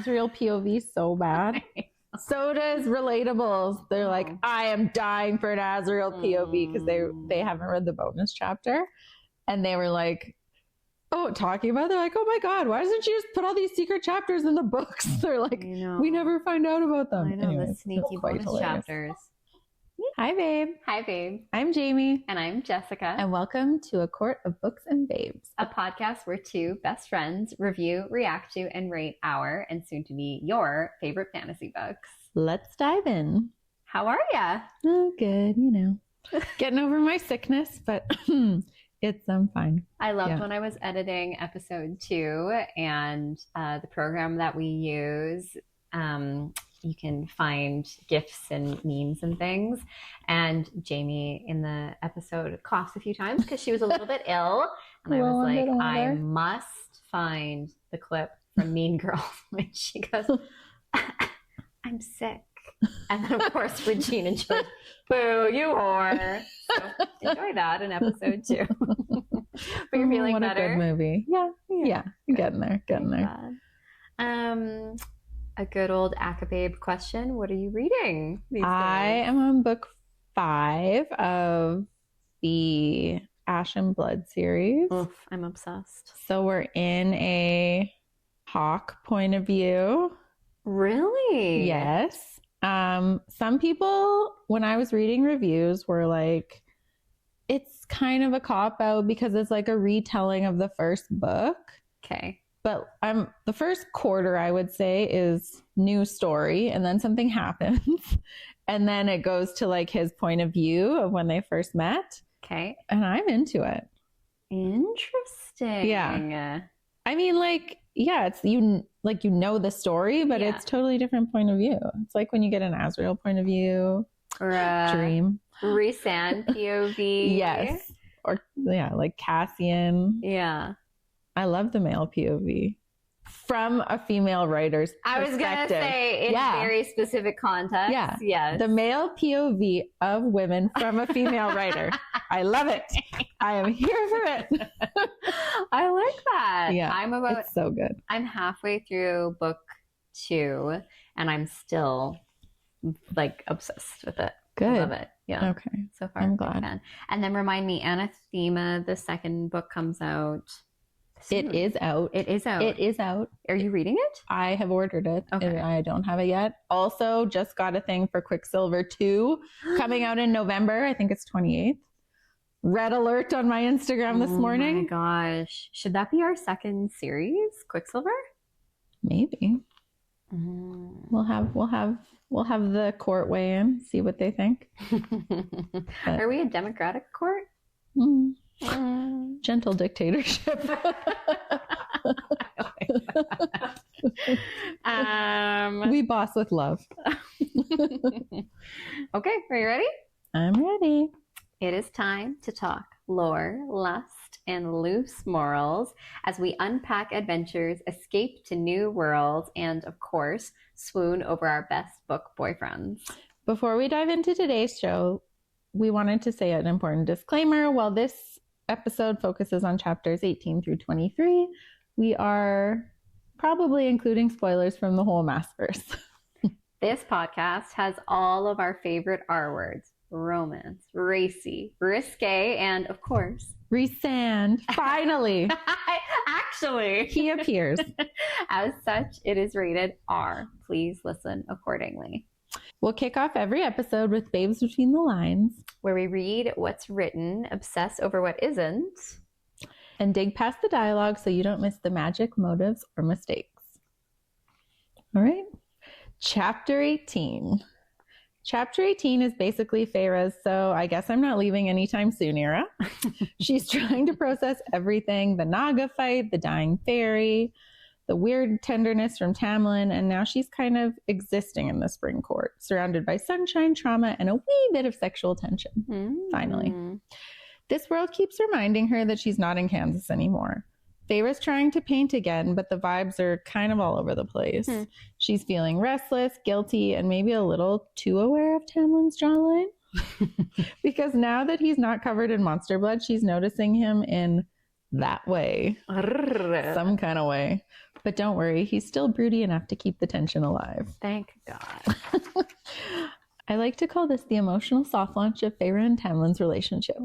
Asriel POV so bad. So does Relatables. They're like, I am dying for an Asriel POV because they haven't read the bonus chapter. And they were like, talking about it. They're like, oh my God, why doesn't she just put all these secret chapters in the books? They're like, we never find out about them. I know, anyways, the sneaky bonus chapters. Hi, babe. Hi, babe. I'm Jamie. And I'm Jessica. And welcome to A Court of Books and Babes, a podcast where two best friends review, react to, and rate our, and soon to be your, favorite fantasy books. Let's dive in. How are ya? Oh, good. Getting over my sickness, but I'm fine. I loved when I was editing episode 2 and the program that we use. You can find GIFs and memes and things. And Jamie in the episode coughed a few times because she was a little bit ill. And I was like, I must find the clip from Mean Girls when she goes, I'm sick. And then, of course, Regina just, boo, you whore. So enjoy that in episode 2. But you're feeling better? What a good movie. Yeah. Getting there. A good old ACOTAR question. What are you reading these days? I am on book 5 of the Ash and Blood series. Oof, I'm obsessed. So we're in a Hawk point of view. Really? Yes. Some people, when I was reading reviews, were like, it's kind of a cop-out because it's like a retelling of the first book. Okay. But the first quarter, I would say, is new story, and then something happens, and then it goes to like his point of view of when they first met. Okay. And I'm into it. Interesting. Yeah. I mean, it's you the story, but it's totally different point of view. It's like when you get an Asriel point of view or a Dream. RHYSAND POV. Yes. Or like Cassian. Yeah. I love the male POV from a female writer's perspective. I was going to say in very specific context. Yeah. Yes. The male POV of women from a female writer. I love it. I am here for it. I like that. Yeah. It's so good. I'm halfway through book 2 and I'm still obsessed with it. Good. I love it. Yeah. Okay. So far. I'm glad. Fan. And then remind me, Anathema, the second book comes out soon. It is out. Are you reading it? I have ordered it. Okay. I don't have it yet. Also, just got a thing for Quicksilver 2 coming out in November. I think it's 28th. Red alert on my Instagram this morning. Oh my gosh. Should that be our second series, Quicksilver? Maybe. We'll have the court weigh in, see what they think. Are we a democratic court? Gentle dictatorship. We boss with love. Okay, are you ready? I'm ready. It is time to talk lore, lust, and loose morals as we unpack adventures, escape to new worlds, and of course, swoon over our best book boyfriends. Before we dive into today's show, we wanted to say an important disclaimer. While this episode focuses on chapters 18 through 23, we are probably including spoilers from the whole Maasverse. This podcast has all of our favorite R words: romance, racy, risque, and of course, RHYSAND. Finally. Actually, he appears. As such, it is rated R. Please listen accordingly. We'll kick off every episode with Babes Between the Lines, where we read what's written, obsess over what isn't, and dig past the dialogue so you don't miss the magic, motives, or mistakes. All right. Chapter 18. Chapter 18 is basically Feyre's "so I guess I'm not leaving anytime soon" era. She's trying to process everything: the Naga fight, the dying fairy, the weird tenderness from Tamlin, and now she's kind of existing in the Spring Court, surrounded by sunshine, trauma, and a wee bit of sexual tension. Finally. This world keeps reminding her that she's not in Kansas anymore. Feyre's trying to paint again, but the vibes are kind of all over the place. She's feeling restless, guilty, and maybe a little too aware of Tamlin's jawline. Because now that he's not covered in monster blood, she's noticing him in that way. Some kind of way. But don't worry, he's still broody enough to keep the tension alive. Thank God. I like to call this the emotional soft launch of Feyre and Tamlin's relationship.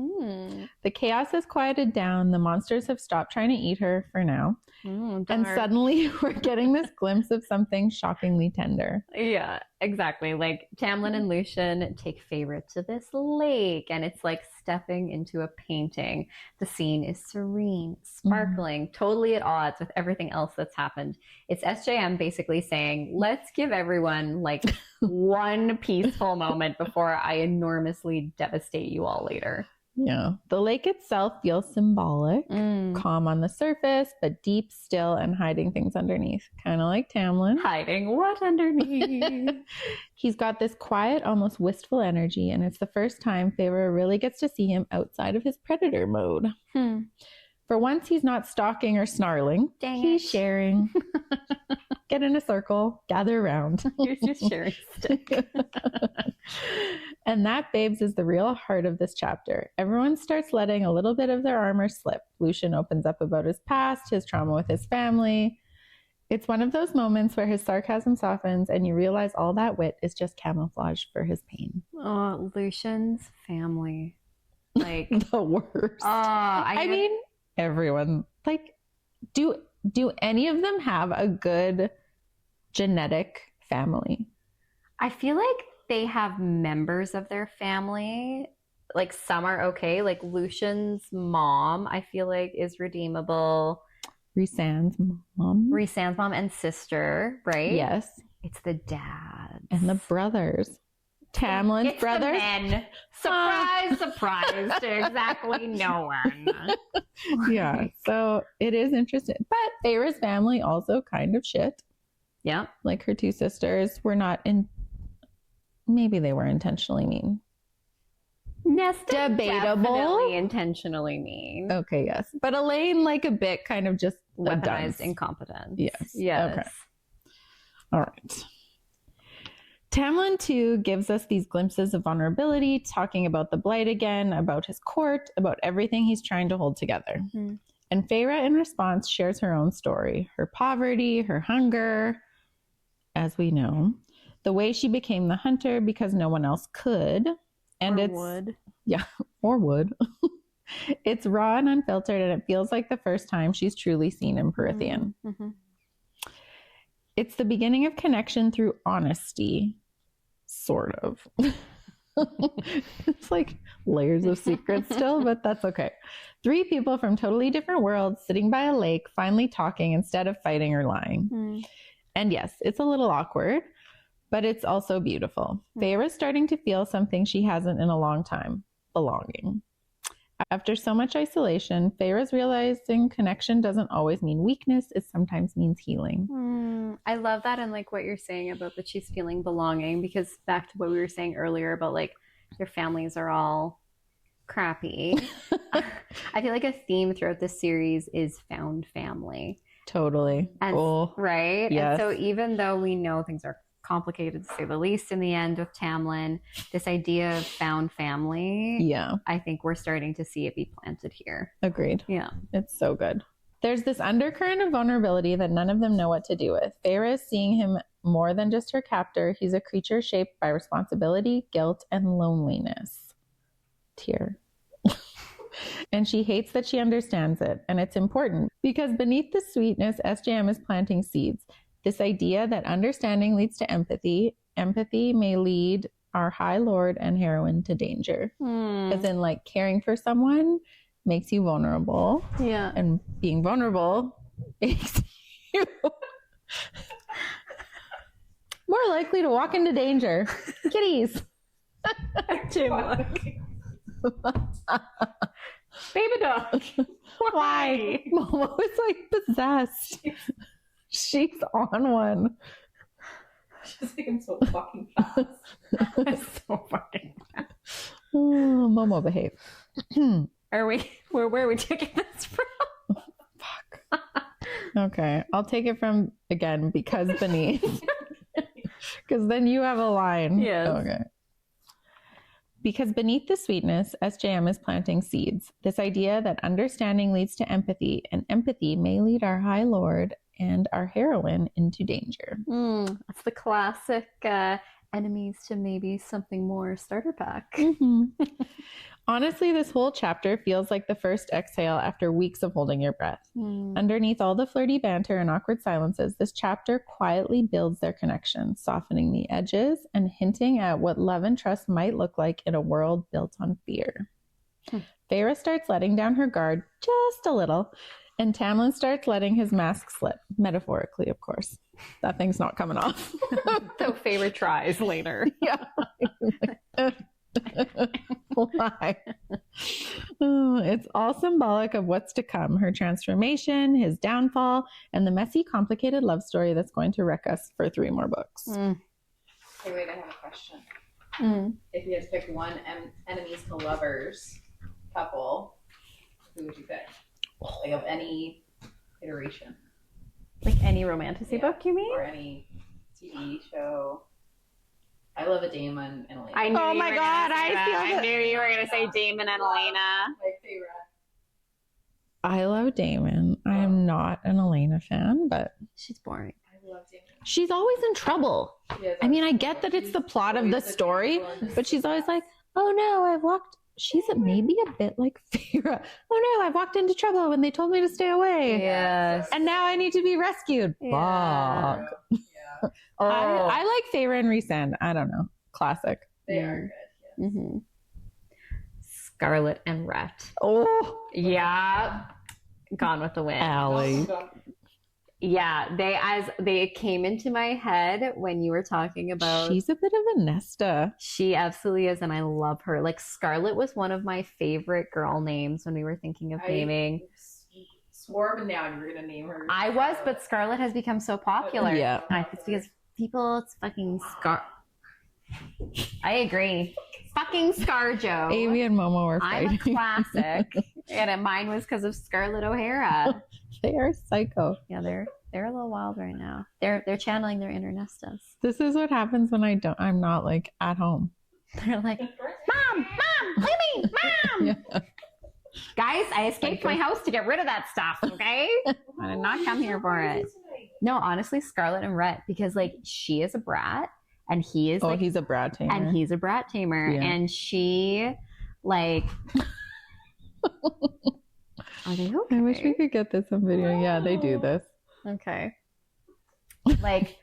The chaos has quieted down. The monsters have stopped trying to eat her for now. And suddenly we're getting this glimpse of something shockingly tender. Yeah, exactly. Like Tamlin and Lucian take Feyre to this lake, and it's like stepping into a painting. The scene is serene, sparkling, totally at odds with everything else that's happened. It's SJM basically saying, let's give everyone like one peaceful moment before I enormously devastate you all later. Yeah. The lake itself feels symbolic, calm on the surface, but deep, still, and hiding things underneath. Kind of like Tamlin. Hiding what underneath? He's got this quiet, almost wistful energy, and it's the first time Feyre really gets to see him outside of his predator mode. For once, he's not stalking or snarling. He's sharing. Get in a circle, gather around. Here's your sharing stick. And that, babes, is the real heart of this chapter. Everyone starts letting a little bit of their armor slip. Lucian opens up about his past, his trauma with his family. It's one of those moments where his sarcasm softens and you realize all that wit is just camouflage for his pain. Oh, Lucian's family. Like the worst. I mean, everyone. Like, do any of them have a good genetic family? I feel like they have members of their family. Like some are okay. Like Lucian's mom, I feel like is redeemable. RHYSAND's mom. RHYSAND's mom and sister, right? Yes. It's the dad. And the brothers. Tamlin's it's brothers. The men. Surprise, surprise to exactly no one. Yeah. So it is interesting. But Feyre's family also kind of shit. Yeah. Like her two sisters were not in. Maybe they were intentionally mean. Nesta debatable. Definitely intentionally mean. Okay, yes. But Elaine, like a bit kind of just weaponized incompetence. Yes. Yes. Okay. All right. Tamlin, too, gives us these glimpses of vulnerability, talking about the blight again, about his court, about everything he's trying to hold together. And Feyre, in response, shares her own story, her poverty, her hunger, as we know, the way she became the hunter because no one else could. And would. Yeah, or would. It's raw and unfiltered, and it feels like the first time she's truly seen in Prythian. It's the beginning of connection through honesty, sort of. It's like layers of secrets still, but that's okay. 3 people from totally different worlds sitting by a lake, finally talking instead of fighting or lying. And yes, it's a little awkward, but it's also beautiful. Feyre's starting to feel something she hasn't in a long time, belonging. After so much isolation, Feyre's realizing connection doesn't always mean weakness. It sometimes means healing. I love that, and like what you're saying about that she's feeling belonging, because back to what we were saying earlier about like their families are all crappy. I feel like a theme throughout this series is found family. Totally. And, right? Yes. And so even though we know things are complicated to say the least in the end with Tamlin, this idea of found family, I think we're starting to see it be planted here. Agreed. Yeah. It's so good. There's this undercurrent of vulnerability that none of them know what to do with. Feyre is seeing him more than just her captor. He's a creature shaped by responsibility, guilt, and loneliness. Tear. And she hates that she understands it. And it's important because beneath the sweetness, SJM is planting seeds. This idea that understanding leads to empathy. Empathy may lead our High Lord and heroine to danger. As in, like, caring for someone makes you vulnerable. Yeah. And being vulnerable makes you more likely to walk into danger. Kitties. Baby dog. Why? Mama was like possessed. She's on one. She's like, I'm so fucking fast. I'm so fucking fast. Oh, Momo, behave. Where are we taking this from? Fuck. Okay, I'll take it from, again, because beneath. Because then you have a line. Yes. Okay. Because beneath the sweetness, SJM is planting seeds. This idea that understanding leads to empathy, and empathy may lead our High Lord and our heroine into danger. That's the classic enemies to maybe something more starter pack. Mm-hmm. Honestly, this whole chapter feels like the first exhale after weeks of holding your breath. Underneath all the flirty banter and awkward silences, this chapter quietly builds their connection, softening the edges and hinting at what love and trust might look like in a world built on fear. Feyre starts letting down her guard just a little, and Tamlin starts letting his mask slip, metaphorically, of course. That thing's not coming off. So Feyre tries later. Yeah. Why? Oh, it's all symbolic of what's to come, her transformation, his downfall, and the messy, complicated love story that's going to wreck us for 3 more books. Hey, wait, I have a question. If you had to pick one enemies to lovers couple, who would you pick? Like of any iteration. Like any romantasy book, you mean? Or any TV show. I love a Damon and Elena. I knew Oh my God, I knew you were going to say Damon and Elena. My favorite. I love Damon. I am not an Elena fan, but She's boring. I love Damon. she's always in trouble. I mean, I get that it's the plot of the story, but she's always like, oh no, I've walked. She's maybe a bit like Feyre. Oh no, I've walked into trouble when they told me to stay away. Yes. And now I need to be rescued. Yeah. Fuck. Yeah. I like Feyre and Rhysand. I don't know. Classic. They are good. Yes. Scarlet and Rhett. Oh, Yeah. Gone with the Wind. Allie. Yeah, they came into my head when you were talking about. She's a bit of a Nesta. She absolutely is, and I love her. Like Scarlet was one of my favorite girl names when we were thinking of naming. Swore up and down you were gonna name her. I was, but Scarlet has become so popular. Yeah. It's because people, it's fucking Scar. I agree. Fucking ScarJo. Amy and Momo were I'm a fighting. classic, and mine was because of Scarlett O'Hara. They are psycho. Yeah, they're a little wild right now. They're channeling their inner Nestas. This is what happens when I'm not like at home. They're like, Mom, look at me, Mom. Yeah. Guys, I escaped my house to get rid of that stuff, okay? I did not come here for it. No, honestly, Scarlet and Rhett, because like she is a brat and he is He's a brat tamer. and he's a brat tamer. Yeah. And she like are they okay? I wish we could get this on video. Yeah, they do this. Okay. Like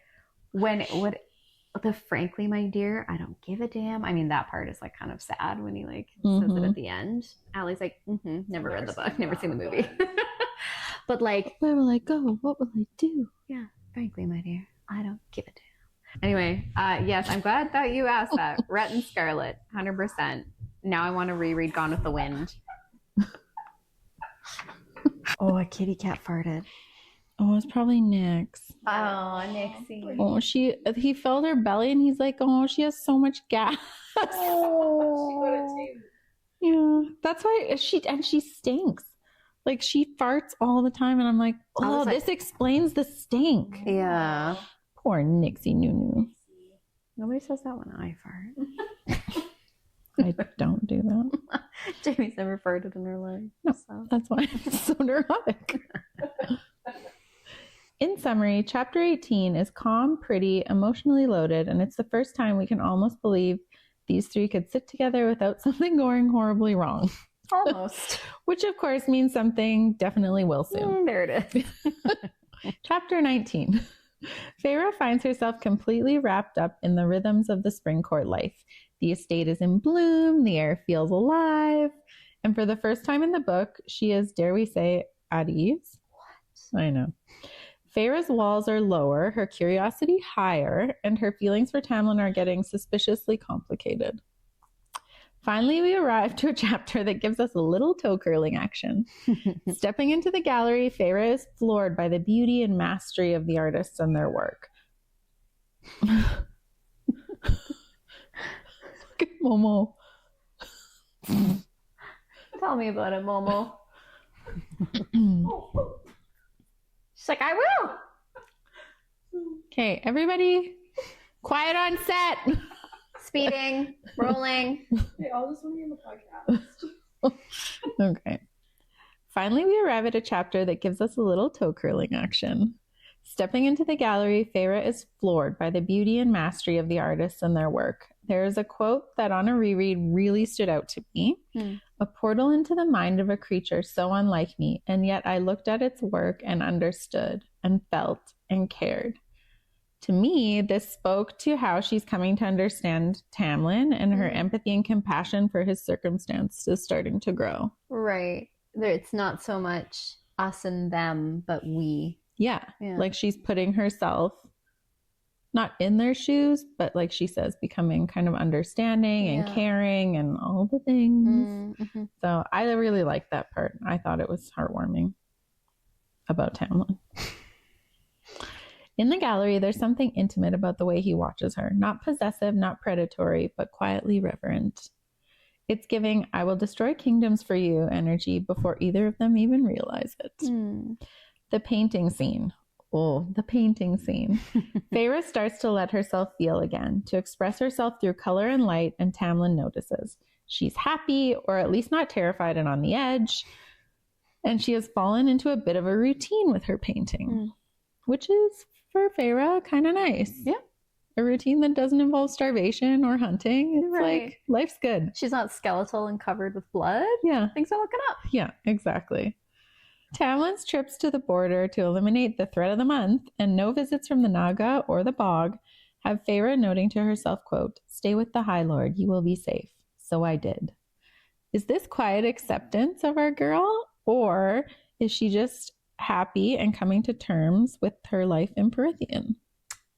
the frankly, my dear, I don't give a damn. I mean, that part is like kind of sad when he like says it at the end. Allie's like, never read the book, never seen the movie. But like, where will I go? What will I do? Yeah, frankly, my dear, I don't give a damn. Anyway, yes, I'm glad that you asked that. Rhett and Scarlet, 100%. Now I want to reread Gone with the Wind. Oh, a kitty cat farted. Oh, it's probably Nyx. Oh, Nixie. Oh, he felt her belly and he's like, oh, she has so much gas. Oh. Yeah, that's why she stinks. Like she farts all the time, and I'm like, oh, this explains the stink. Yeah. Poor Nixie Nunu. Nobody says that when I fart. I don't do that. Jamie's never farted in her life. No, so. that's why it's so neurotic. In summary, chapter 18 is calm, pretty, emotionally loaded, and it's the first time we can almost believe these 3 could sit together without something going horribly wrong. Almost. Which, of course, means something definitely will soon. There it is. Chapter 19. Feyre finds herself completely wrapped up in the rhythms of the spring court life. The estate is in bloom, the air feels alive, and for the first time in the book, she is, dare we say, at ease? What? I know. Feyre's walls are lower, her curiosity higher, and her feelings for Tamlin are getting suspiciously complicated. Finally, we arrive to a chapter that gives us a little toe curling action. Stepping into the gallery, Feyre is floored by the beauty and mastery of the artists and their work. Look at Momo. Tell me about it, Momo. She's like, I will. Okay, everybody, quiet on set. Speeding, rolling. They all just want to hear the podcast. Okay. Finally, we arrive at a chapter that gives us a little toe curling action. Stepping into the gallery, Feyre is floored by the beauty and mastery of the artists and their work. There is a quote that on a reread really stood out to me. A portal into the mind of a creature so unlike me, and yet I looked at its work and understood and felt and cared. To me, this spoke to how she's coming to understand Tamlin, and her empathy and compassion for his circumstance is starting to grow. Right. It's not so much us and them, but we. Yeah. Like she's putting herself not in their shoes, but like she says, becoming kind of understanding and caring and all the things. So I really liked that part. I thought it was heartwarming about Tamlin. In the gallery, there's something intimate about the way he watches her. Not possessive, not predatory, but quietly reverent. It's giving, I will destroy kingdoms for you energy before either of them even realize it. The painting scene. Oh, the painting scene. Feyre starts to let herself feel again, to express herself through color and light, and Tamlin notices. She's happy, or at least not terrified and on the edge, and she has fallen into a bit of a routine with her painting, which is, for Feyre, kind of nice. Yeah. A routine that doesn't involve starvation or hunting. It's like, life's good. She's not skeletal and covered with blood. Yeah. Things are looking up. Yeah, exactly. Tamlin's trips to the border to eliminate the threat of the month and no visits from the Naga or the bog have Feyre noting to herself, quote, stay with the High Lord, you will be safe. So I did. Is this quiet acceptance of our girl, or is she just happy and coming to terms with her life in Perithian?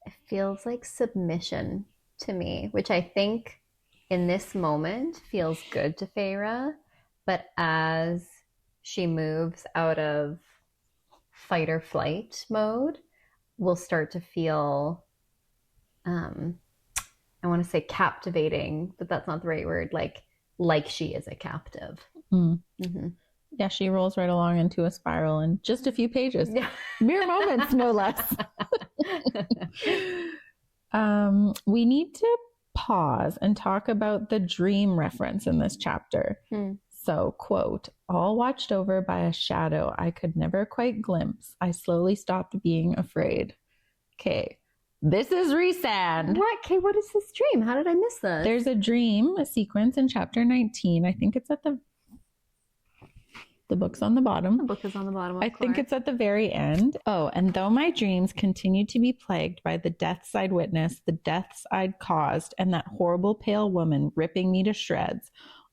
It feels like submission to me, which I think in this moment feels good to Feyre, but as she moves out of fight or flight mode, we'll start to feel, I want to say captivating, but that's not the right word, like she is a captive. Yeah, she rolls right along into a spiral in just a few pages. Mere moments, no less. We need to pause and talk about the dream reference in this chapter. So, quote, all watched over by a shadow I could never quite glimpse, I slowly stopped being afraid. Okay, this is RHYSAND. What? Okay, what is this dream? How did I miss this? There's a dream, a sequence in chapter 19. I think it's at the book's on the bottom. The book is on the bottom, I think it's at the very end. Oh, and though my dreams continued to be plagued by the deaths I'd witnessed, the deaths I'd caused, and that horrible pale woman ripping me to shreds,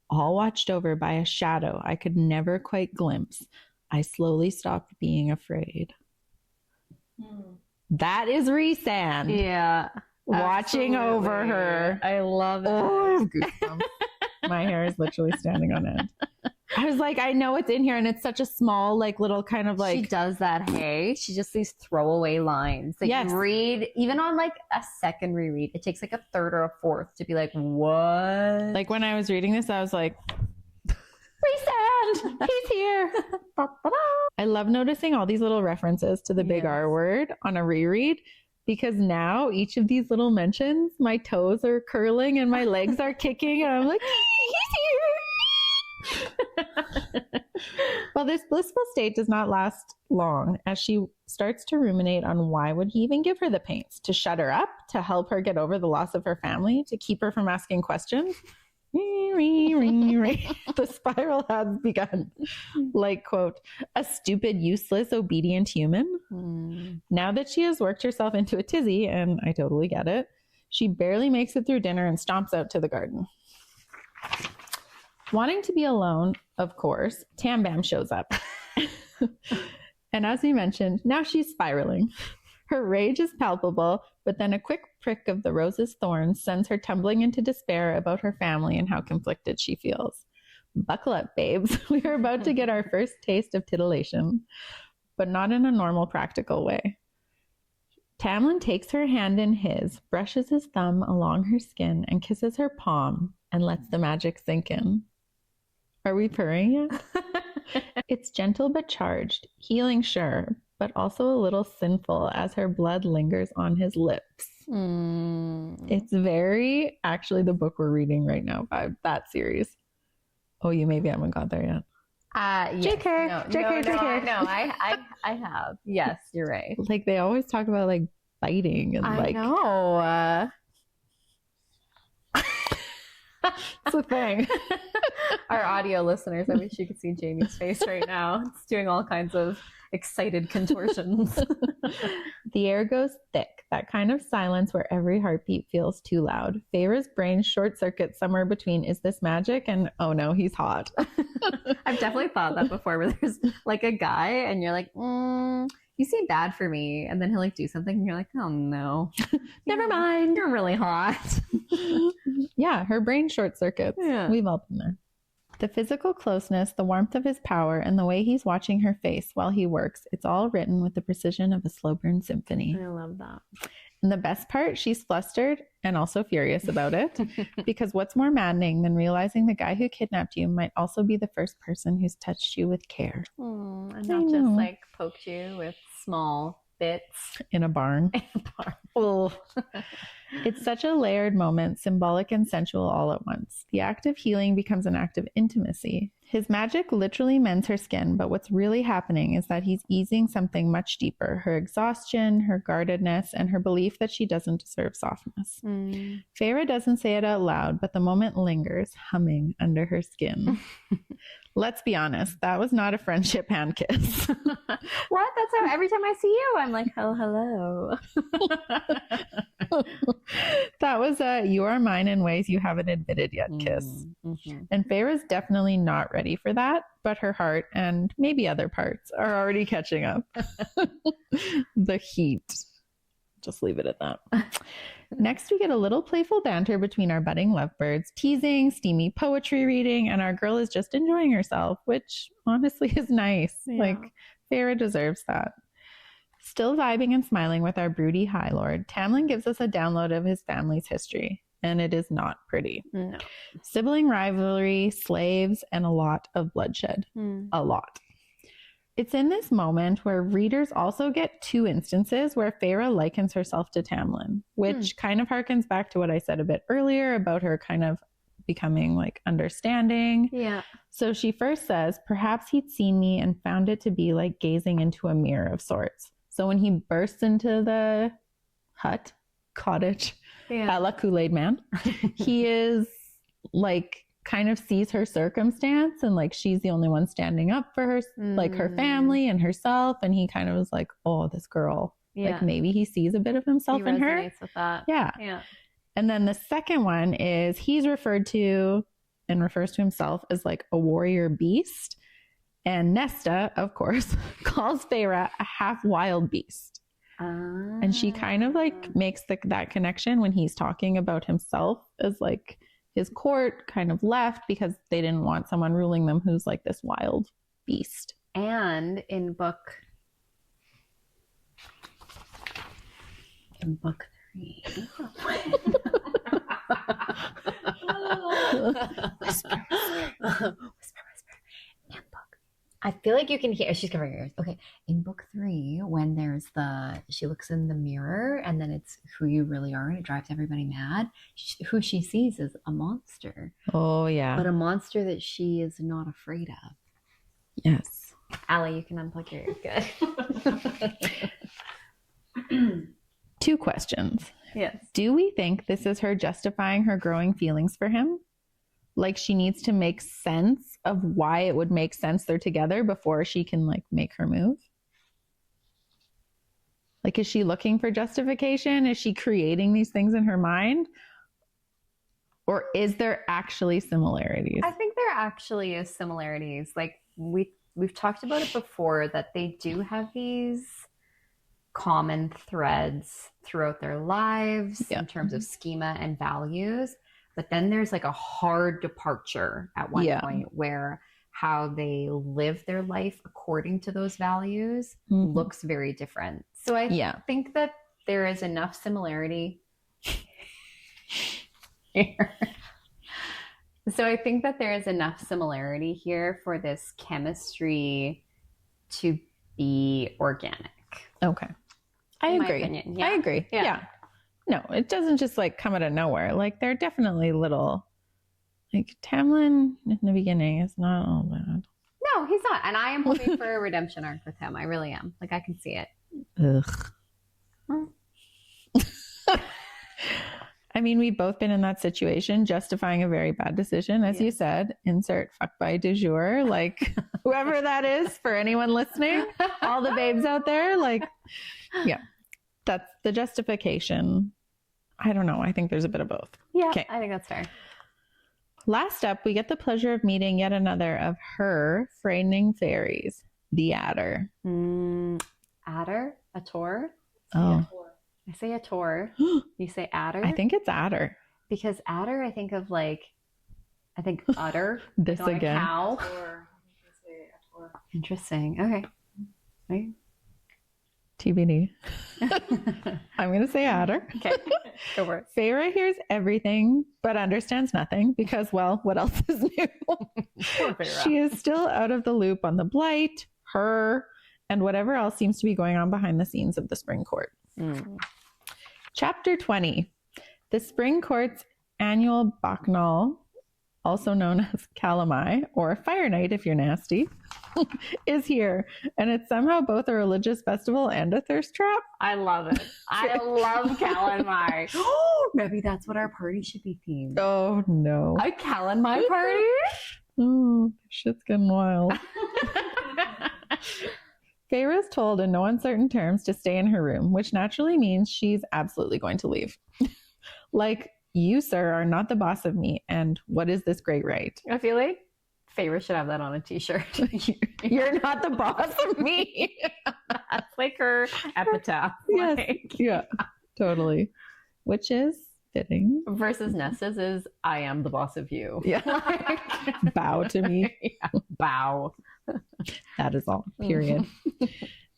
all watched over by a shadow I could never quite glimpse, I slowly stopped being afraid. That is RHYSAND. Yeah. Watching over her. I love it. Oh, I have goosebumps. My hair is literally standing on end. I was like, I know it's in here, and it's such a small, like, little kind of like. She does that, hey? She just these throwaway lines that you read, even on like a second reread. It takes like a third or a fourth to be like, what? Like when I was reading this, I was like, RHYSAND, he's here. I love noticing all these little references to the big R word on a reread, because now each of these little mentions, my toes are curling and my legs are kicking, and I'm like, he's here. Well, this blissful state does not last long, as she starts to ruminate on why would he even give her the paints? To shut her up? To help her get over the loss of her family? To keep her from asking questions? The spiral has begun. Like, quote, a stupid, useless, obedient human. Now that she has worked herself into a tizzy, and I totally get it, she barely makes it through dinner and stomps out to the garden. Wanting to be alone, of course, Tam Bam shows up. And as we mentioned, now she's spiraling. Her rage is palpable, but then a quick prick of the rose's thorns sends her tumbling into despair about her family and how conflicted she feels. Buckle up, babes. We are about to get our first taste of titillation, but not in a normal, practical way. Tamlin takes her hand in his, brushes his thumb along her skin, and kisses her palm and lets the magic sink in. Are we purring yet? It's gentle but charged, healing sure, but also a little sinful as her blood lingers on his lips. It's very, actually, the book we're reading right now vibe, that series. Oh, you maybe haven't got there yet. Yes. JK, No, JK, JK. No, I have. Yes, you're right. Like they always talk about like biting and I know. it's a thing. Our audio listeners, I wish you could see Jamie's face right now. It's doing all kinds of excited contortions. The air goes thick, that kind of silence where every heartbeat feels too loud. Feyre's brain short circuits somewhere between, is this magic? And oh no, he's hot. I've definitely thought that before, where there's like a guy and you're like, you seem bad for me. And then he'll like do something and you're like, oh no, never mind. You're really hot. Yeah, her brain short circuits. Yeah. We've all been there. The physical closeness, the warmth of his power, and the way he's watching her face while he works, it's all written with the precision of a slow burn symphony. I love that. And the best part, she's flustered and also furious about it. Because what's more maddening than realizing the guy who kidnapped you might also be the first person who's touched you with care. And not just like poked you with small bits. In a barn. Oh. It's such a layered moment, symbolic and sensual all at once. The act of healing becomes an act of intimacy. His magic literally mends her skin, but what's really happening is that he's easing something much deeper, her exhaustion, her guardedness, and her belief that she doesn't deserve softness. Feyre doesn't say it out loud, but the moment lingers, humming under her skin. Let's be honest, that was not a friendship hand kiss. What? That's how every time I see you, I'm like, oh, hello. That was a you are mine in ways you haven't admitted yet kiss. And Feyre's definitely not ready for that, but her heart and maybe other parts are already catching up. The heat. Just leave it at that. Next, we get a little playful banter between our budding lovebirds, teasing, steamy poetry reading, and our girl is just enjoying herself, which honestly is nice. Yeah. Like, Feyre deserves that. Still vibing and smiling with our broody High Lord, Tamlin gives us a download of his family's history, and it is not pretty. No. Sibling rivalry, slaves, and a lot of bloodshed. A lot. It's in this moment where readers also get two instances where Feyre likens herself to Tamlin, which kind of harkens back to what I said a bit earlier about her kind of becoming like understanding. Yeah. So she first says, perhaps he'd seen me and found it to be like gazing into a mirror of sorts. So when he bursts into the cottage, a la Kool-Aid Man, he is like kind of sees her circumstance and like she's the only one standing up for her, like her family and herself. And he kind of was like, oh, this girl, like maybe he sees a bit of himself in her. Resonates with that. Yeah. And then the second one is he's referred to and refers to himself as like a warrior beast. And Nesta, of course, calls Feyre a half wild beast. And she kind of like makes that connection when he's talking about himself as like his court kind of left because they didn't want someone ruling them who's like this wild beast. And in book 3. Whisper. I feel like you can hear, she's covering her ears. Okay. In book 3, when there's she looks in the mirror and then it's who you really are and it drives everybody mad. Who she sees is a monster. Oh, yeah. But a monster that she is not afraid of. Yes. Allie, you can unplug your ears. Good. 2 questions. Yes. Do we think this is her justifying her growing feelings for him? Like she needs to make sense of why it would make sense they're together before she can like make her move? Like, is she looking for justification? Is she creating these things in her mind? Or is there actually similarities? I think there actually is similarities. Like we've talked about it before that they do have these common threads throughout their lives in terms of schema and values. But then there's like a hard departure at one point where how they live their life according to those values looks very different. So I think that there is enough similarity here. So I think that there is enough similarity here for this chemistry to be organic. Okay. I agree. I agree. Yeah. No, it doesn't just like come out of nowhere. Like they're definitely little, like Tamlin in the beginning is not all bad. No, he's not. And I am hoping for a redemption arc with him. I really am. Like, I can see it. Ugh. I mean, we've both been in that situation, justifying a very bad decision. As you said, insert fuckboy du jour, like whoever that is for anyone listening, all the babes out there, like, yeah, that's the justification. I don't know. I think there's a bit of both. Yeah, okay. I think that's fair. Last up, we get the pleasure of meeting yet another of her frightening fairies, the Adder. Adder? ACOTAR? Oh. I say ACOTAR. You say Adder? I think it's Adder. Because Adder, I think of like, udder. This like again. A cow. Or. Interesting. Okay. Right. TBD. I'm going to say Adder. Okay. Go for it. Feyre hears everything but understands nothing because, well, what else is new? She is still out of the loop on the blight, her, and whatever else seems to be going on behind the scenes of the Spring Court. Chapter 20. The Spring Court's annual Bacchanal, also known as Calamai, or Fire Night if you're nasty, is here. And it's somehow both a religious festival and a thirst trap. I love it. I love Calamai. Maybe that's what our party should be themed. Oh, no. A Calamai party? Oh, shit's getting wild. Feyre is told in no uncertain terms to stay in her room, which naturally means she's absolutely going to leave. Like, you, sir, are not the boss of me, and what is this great right? I feel like Feyre should have that on a t-shirt. You're not the boss of me. That's like her epitaph. Yes. Like, Yeah, totally. Which is fitting. versus Nesta's is, I am the boss of you. Yeah. Bow to me. Yeah. Bow. That is all, period.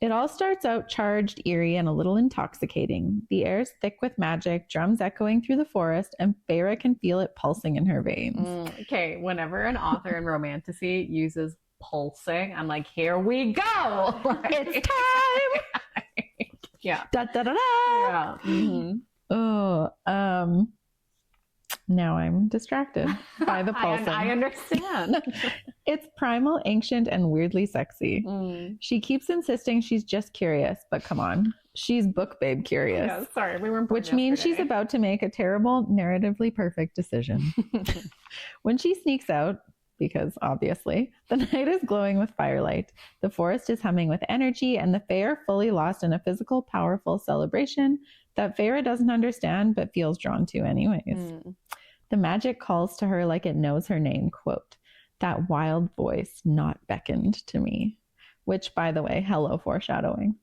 It all starts out charged, eerie, and a little intoxicating. The air is thick with magic, drums echoing through the forest, and Feyre can feel it pulsing in her veins. Okay, whenever an author in Romantasy uses pulsing, I'm like, here we go! It's time! Yeah. Da, da, da, da. Yeah. Mm-hmm. Oh, now I'm distracted by the pulsing. I understand. It's primal, ancient, and weirdly sexy. She keeps insisting she's just curious, but come on. She's book babe curious. Yeah, sorry, we weren't. Which means she's about to make a terrible, narratively perfect decision. When she sneaks out, because obviously, the night is glowing with firelight, the forest is humming with energy, and the Fae are fully lost in a physical, powerful celebration that Feyre doesn't understand but feels drawn to anyways. The magic calls to her like it knows her name, quote, that wild voice not beckoned to me. Which, by the way, hello foreshadowing.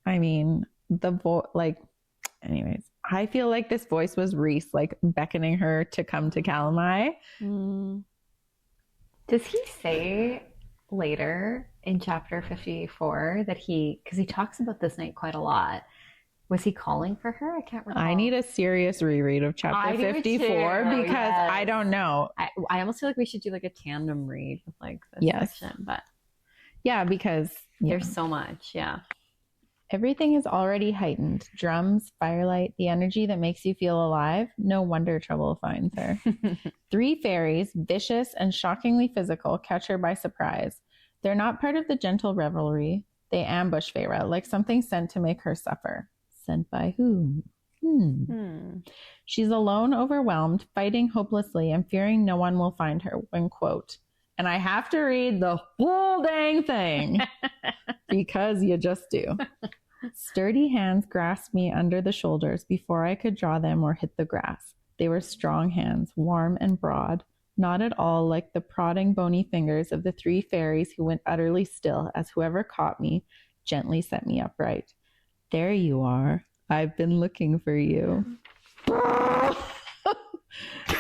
I mean, anyways, I feel like this voice was Rhys, like beckoning her to come to Calamai. Does he say later in chapter 54 that because he talks about this night quite a lot, was he calling for her? I can't remember. I need a serious reread of chapter 54 because I don't know. I almost feel like we should do like a tandem read with like this section, but yeah, because there's so much. Yeah. Everything is already heightened. Drums, firelight, the energy that makes you feel alive. No wonder trouble finds her. 3 fairies, vicious and shockingly physical, catch her by surprise. They're not part of the gentle revelry. They ambush Feyre like something sent to make her suffer. Sent by whom? She's alone, overwhelmed, fighting hopelessly, and fearing no one will find her when, quote, and I have to read the whole dang thing because you just do. Sturdy hands grasped me under the shoulders before I could draw them or hit the grass. They were strong hands, warm and broad, not at all like the prodding bony fingers of the 3 fairies who went utterly still as whoever caught me gently set me upright. There you are. I've been looking for you.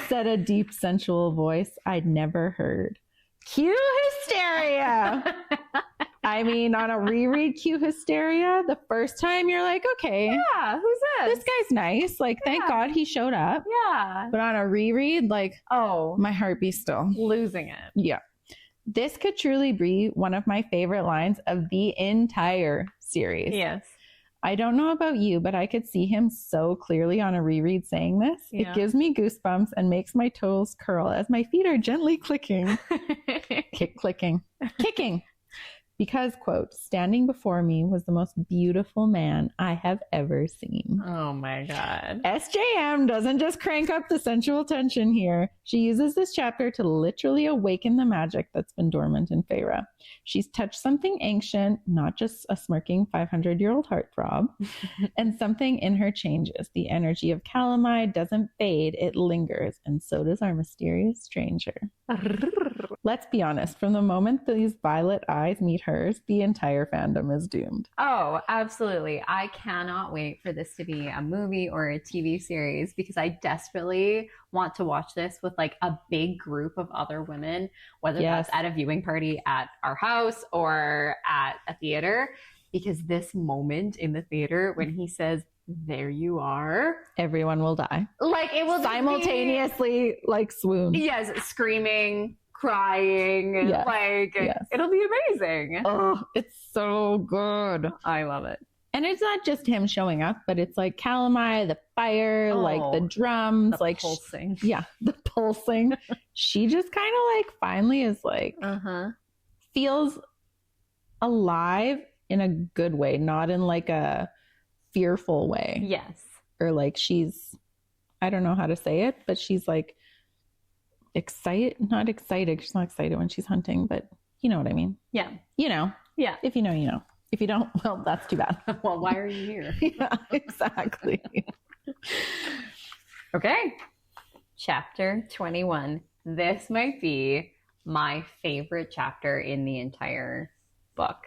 Said a deep, sensual voice I'd never heard. Cue hysteria! I mean, on a reread, cue hysteria, the first time you're like, okay. Yeah, who's this? This guy's nice. Like, thank God he showed up. Yeah. But on a reread, like, oh, my heart beats still. Losing it. Yeah. This could truly be one of my favorite lines of the entire series. Yes. I don't know about you, but I could see him so clearly on a reread saying this. Yeah. It gives me goosebumps and makes my toes curl as my feet are gently clicking. Kicking. Because, quote, standing before me was the most beautiful man I have ever seen. Oh my God. SJM doesn't just crank up the sensual tension here. She uses this chapter to literally awaken the magic that's been dormant in Feyre. She's touched something ancient, not just a smirking 500-year-old heartthrob, and something in her changes. The energy of Calamide doesn't fade, it lingers, and so does our mysterious stranger. Let's be honest, from the moment these violet eyes meet hers, the entire fandom is doomed. Oh, absolutely. I cannot wait for this to be a movie or a TV series because I desperately want to watch this with like a big group of other women, whether that's at a viewing party at our house or at a theater, because this moment in the theater when he says, "There you are," everyone will die. Like it will simultaneously like swoon. Yes, screaming, crying, it'll be amazing. Oh, it's so good. I love it. And it's not just him showing up, but it's like Calamai, the fire, like the drums, the like pulsing. The pulsing. She just kind of like finally is like feels alive in a good way, not in like a fearful way. Yes. Or like she's, I don't know how to say it, but she's like not excited. She's not excited when she's hunting, but you know what I mean. Yeah. You know. Yeah. If you know, you know. If you don't, well, that's too bad. Well, why are you here? Yeah, exactly. Okay. Chapter 21. This might be my favorite chapter in the entire book.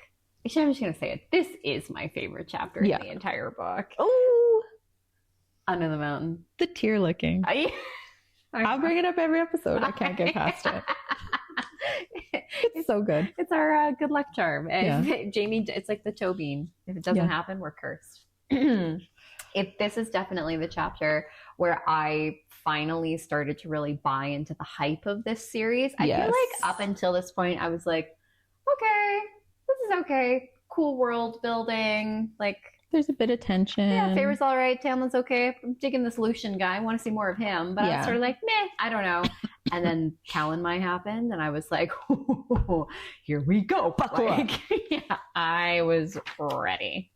Actually, I'm just going to say it. This is my favorite chapter in the entire book. Oh, Under the Mountain. The tear licking. I'll bring it up every episode. I can't get past it. It's so good. It's our good luck charm. And Jamie, it's like the toe bean. If it doesn't happen, we're cursed. This is definitely the chapter where I finally started to really buy into the hype of this series. I feel like up until this point, I was like, okay, this is okay. Cool world building. Like, there's a bit of tension. Yeah, Feyre's all right. Tamlin's okay. I'm digging this Lucian guy. I want to see more of him. But I was sort of like, meh, I don't know. And then Calamai happened, and I was like, oh, here we go. I was ready.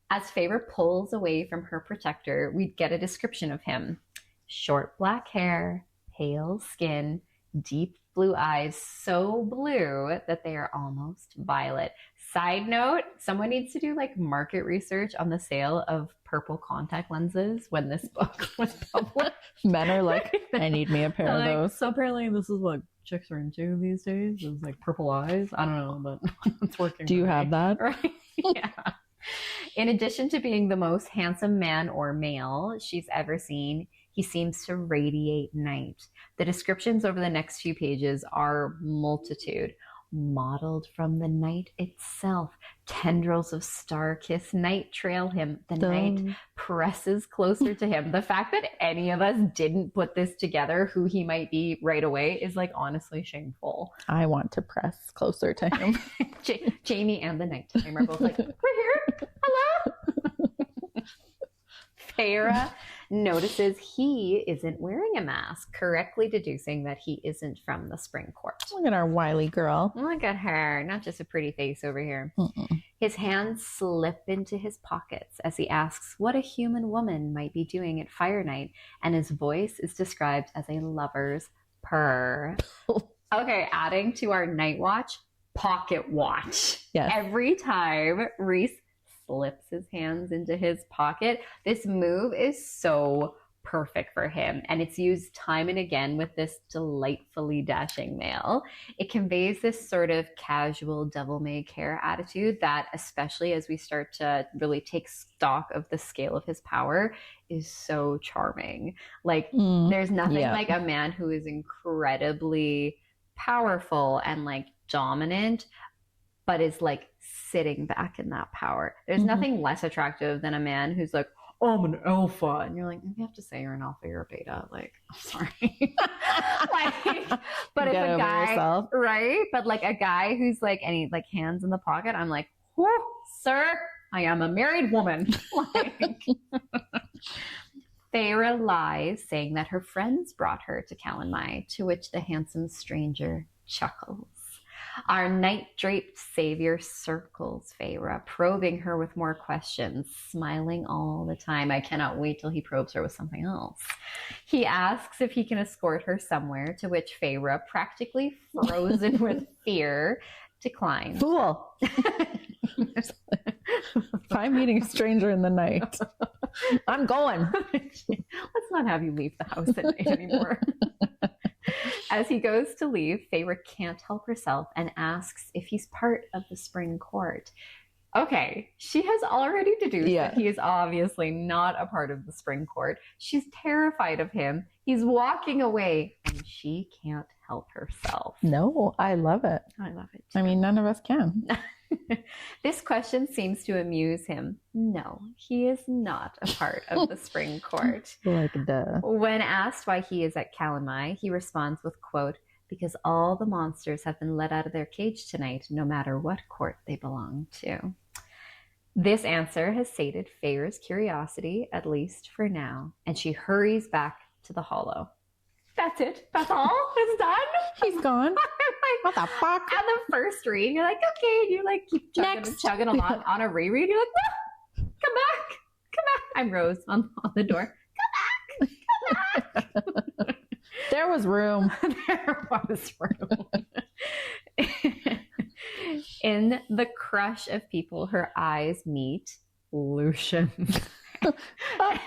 As Feyre pulls away from her protector, we get a description of him. Short black hair, pale skin, deep blue eyes, so blue that they are almost violet. Side note, someone needs to do like market research on the sale of purple contact lenses when this book was published. Men are like, I need me a pair of those. So apparently this is what chicks are into these days. It's like purple eyes. I don't know, but it's working. Do you have that? Right? Yeah. In addition to being the most handsome man or male she's ever seen, he seems to radiate night. The descriptions over the next few pages are multitude. Modeled from the night itself. Tendrils of star-kissed night trail him. The night presses closer to him. The fact that any of us didn't put this together, who he might be right away, is like honestly shameful. I want to press closer to him. Jamie and the nighttime are both like, we're here. Hello. Feyre notices he isn't wearing a mask, correctly deducing that he isn't from the Spring Court. Look at our wily girl. Look at her. Not just a pretty face over here. His hands slip into his pockets as he asks what a human woman might be doing at fire night, and his voice is described as a lover's purr. Okay, adding to our night watch, pocket watch. Yes. Every time Rhys slips his hands into his pocket, this move is so perfect for him, and it's used time and again with this delightfully dashing male. It conveys this sort of casual devil-may-care attitude that, especially as we start to really take stock of the scale of his power, is so charming. Like there's nothing like a man who is incredibly powerful and like dominant, but is like sitting back in that power. There's nothing less attractive than a man who's like, oh, I'm an alpha. And you're like, you have to say you're an alpha, you're a beta. Like, I'm sorry. But if a guy, right? But like a guy who's like, any like hands in the pocket, I'm like, whoo, sir, I am a married woman. Like, Feyre lies, saying that her friends brought her to Calanmai, to which the handsome stranger chuckles. Our night-draped savior circles Feyre, probing her with more questions, smiling all the time. I cannot wait till he probes her with something else. He asks if he can escort her somewhere, to which Feyre, practically frozen with fear, declines. Fool. If I'm meeting a stranger in the night, I'm going. Let's not have you leave the house at night anymore. As he goes to leave, Feyre can't help herself and asks if he's part of the spring court. Okay, she has already deduced that he is obviously not a part of the spring court. She's terrified of him. He's walking away, and she can't help herself. No, I love it. I love it too. I mean, none of us can. This question seems to amuse him. No, he is not a part of the spring court. Like, duh. When asked why he is at Calanmai, he responds with, quote, because all the monsters have been let out of their cage tonight, no matter what court they belong to. This answer has sated Feyre's curiosity, at least for now, and she hurries back to the hollow. That's it. That's all. It's done. He's gone. What the fuck? At the first read, you're like, okay, and you like keep chugging along. On a reread, you're like, no, come back. I'm Rose on the door. Come back. There was room. There was room. In the crush of people her eyes meet, Lucian.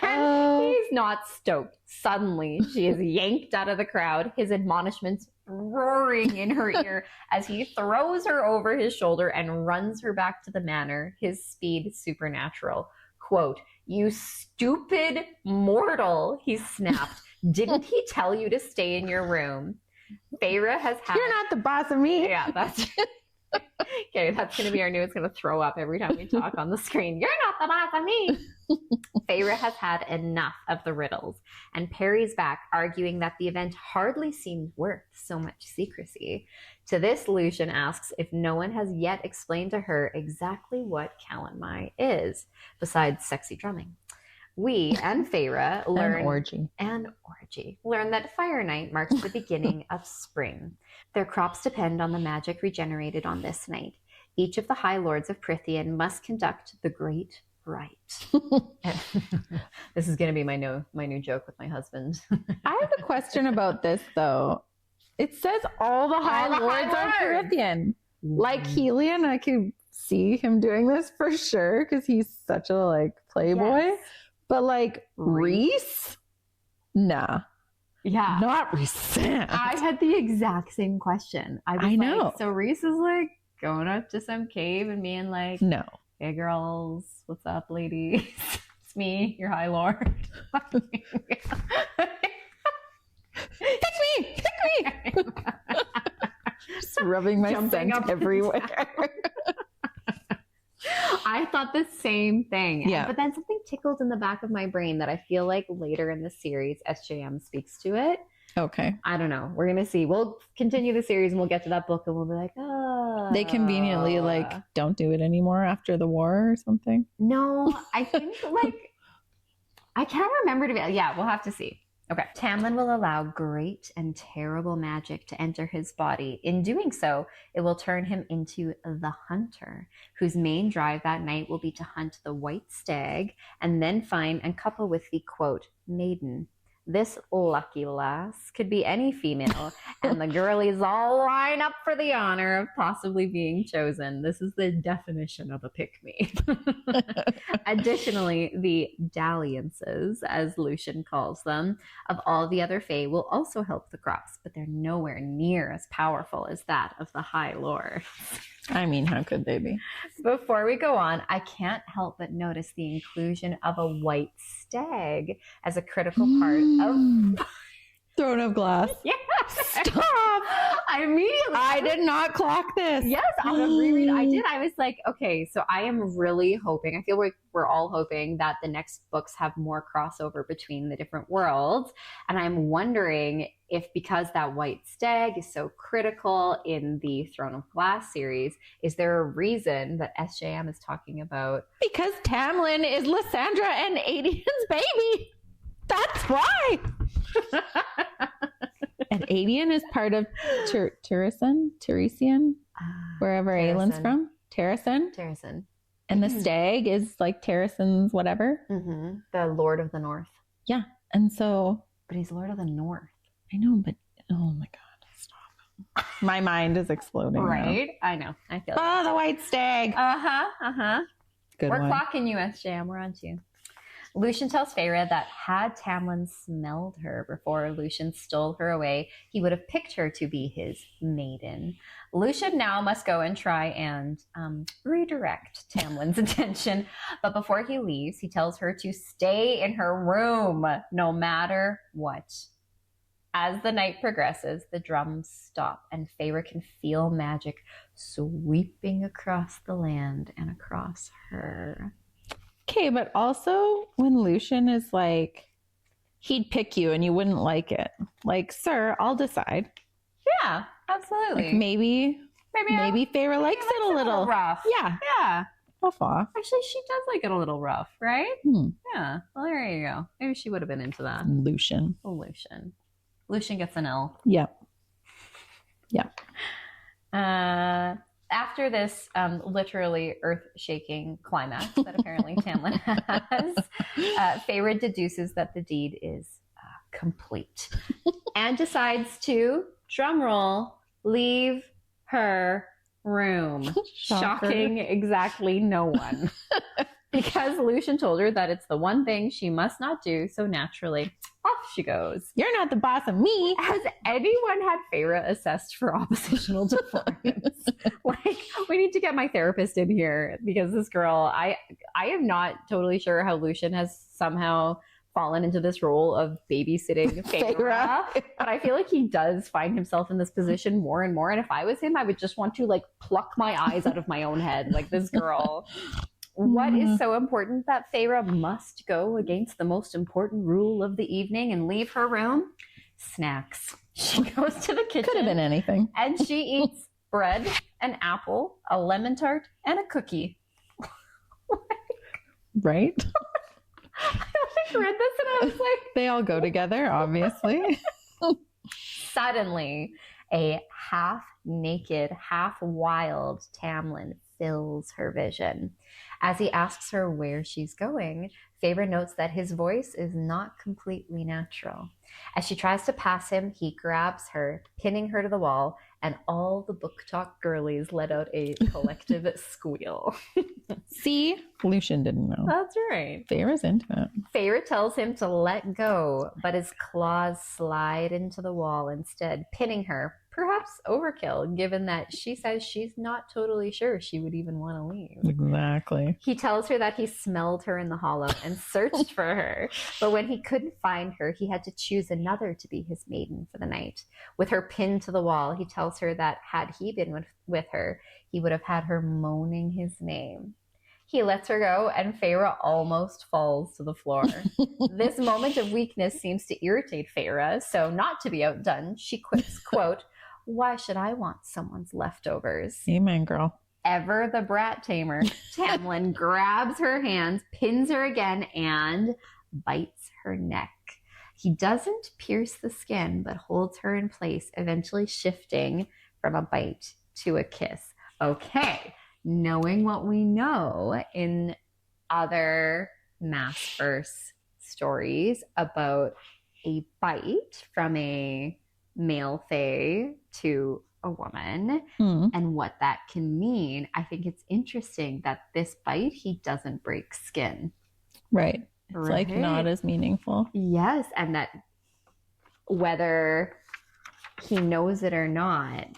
And he's not stoked. Suddenly, she is yanked out of the crowd, his admonishments roaring in her ear as he throws her over his shoulder and runs her back to the manor, his speed supernatural. Quote, you stupid mortal, he snapped. Didn't he tell you to stay in your room? Feyre has had... You're not the boss of me. Yeah, that's... Okay, that's going to be our new... It's going to throw up every time we talk on the screen. You're not the boss of me. Feyre has had enough of the riddles and parries back, arguing that the event hardly seemed worth so much secrecy. To this, Lucian asks if no one has yet explained to her exactly what Calanmai is, besides sexy drumming. We and Feyre learn learn that Fire Night marks the beginning of spring. Their crops depend on the magic regenerated on this night. Each of the High Lords of Prythian must conduct the Great Rite. This is going to be my new joke with my husband. I have a question about this though. It says all the High Lords are Prythian. Like Helion, I could see him doing this for sure because he's such a playboy. Yes. But Rhys? Nah. Yeah. Not RHYSAND. I had the exact same question. I know. So Rhys is going up to some cave and being like, no. Hey girls, what's up, ladies? It's me, your High Lord. Pick me! Just rubbing my scent everywhere. I thought the same thing. Yeah. But then something tickled in the back of my brain that I feel like later in the series, SJM speaks to it. Okay. I don't know. We're going to see. We'll continue the series and we'll get to that book and we'll be like, oh. They conveniently don't do it anymore after the war or something. No, I think I can't remember to be. Yeah, we'll have to see. Okay. Tamlin will allow great and terrible magic to enter his body. In doing so, it will turn him into the hunter, whose main drive that night will be to hunt the white stag and then find and couple with the, quote, maiden. This lucky lass could be any female, and the girlies all line up for the honor of possibly being chosen. This is the definition of a pick-me. Additionally, the dalliances, as Lucian calls them, of all the other fae will also help the crops, but they're nowhere near as powerful as that of the High Lords. I mean, how could they be? Before we go on, I can't help but notice the inclusion of a white stag as a critical part of... Throne of glass. Yeah. Stop. I did not clock this. Yes, on a reread, I did. I was like, okay, so I am really hoping, I feel like we're all hoping that the next books have more crossover between the different worlds. And I'm wondering if, because that white stag is so critical in the Throne of Glass series, is there a reason that SJM is talking about? Because Tamlin is Lysandra and Adian's baby. That's why. And Adian is part of Teresian, wherever Aelin's from. Teresian. And the stag is like Teresian's whatever. Mm-hmm. The Lord of the North. Yeah. And so. But he's Lord of the North. I know, but oh my God, stop. My mind is exploding. Right? Now. I know. I feel the white stag. Good We're one. clocking you, SJM. We're on to you. Lucien tells Feyre that had Tamlin smelled her before Lucien stole her away, he would have picked her to be his maiden. Lucien now must go and try and redirect Tamlin's attention. But before he leaves, he tells her to stay in her room, no matter what. As the night progresses, the drums stop, and Feyre can feel magic sweeping across the land and across her. Okay, but also when Lucien is like, he'd pick you and you wouldn't like it. Like, sir, I'll decide. Yeah, absolutely. Like maybe Feyre likes it a little rough. Yeah. Yeah. Rough off. Actually, she does like it a little rough, right? Yeah. Well, there you go. Maybe she would have been into that. Lucien. Oh, Lucien. Lucien gets an L. Yep. After this literally earth-shaking climax that apparently Tamlin has, Feyre deduces that the deed is complete and decides to, drumroll, leave her room. Shocking exactly no one. Because Lucien told her that it's the one thing she must not do, so naturally, off she goes. You're not the boss of me. Has anyone had Feyre assessed for oppositional defiance? Like, we need to get my therapist in here because this girl, I am not totally sure how Lucien has somehow fallen into this role of babysitting Feyre. But I feel like he does find himself in this position more and more. And if I was him, I would just want to like pluck my eyes out of my own head. Like, this girl. What is so important that Feyre must go against the most important rule of the evening and leave her room? Snacks. She goes to the kitchen. Could have been anything. And she eats bread, an apple, a lemon tart, and a cookie. Right? I read this and I was like... They all go together, obviously. Suddenly, a half-naked, half-wild Tamlin fills her vision. As he asks her where she's going, Feyre notes that his voice is not completely natural. As she tries to pass him, he grabs her, pinning her to the wall, and all the book talk girlies let out a collective squeal. See? Lucien didn't know. That's right. Feyre's into it. Feyre tells him to let go, but his claws slide into the wall instead, pinning her. Perhaps overkill, given that she says she's not totally sure she would even want to leave. Exactly. He tells her that he smelled her in the hollow and searched for her, but when he couldn't find her, he had to choose another to be his maiden for the night. With her pinned to the wall, he tells her that had he been with her, he would have had her moaning his name. He lets her go, and Feyre almost falls to the floor. This moment of weakness seems to irritate Feyre, so not to be outdone, she quips, quote, "Why should I want someone's leftovers?" Amen, girl. Ever the brat tamer, Tamlin grabs her hands, pins her again, and bites her neck. He doesn't pierce the skin, but holds her in place, eventually shifting from a bite to a kiss. Okay, knowing what we know in other Maasverse stories about a bite from a male fae to a woman and what that can mean, I think it's interesting that this bite, he doesn't break skin. Right. It's like not as meaningful. Yes, and that whether he knows it or not,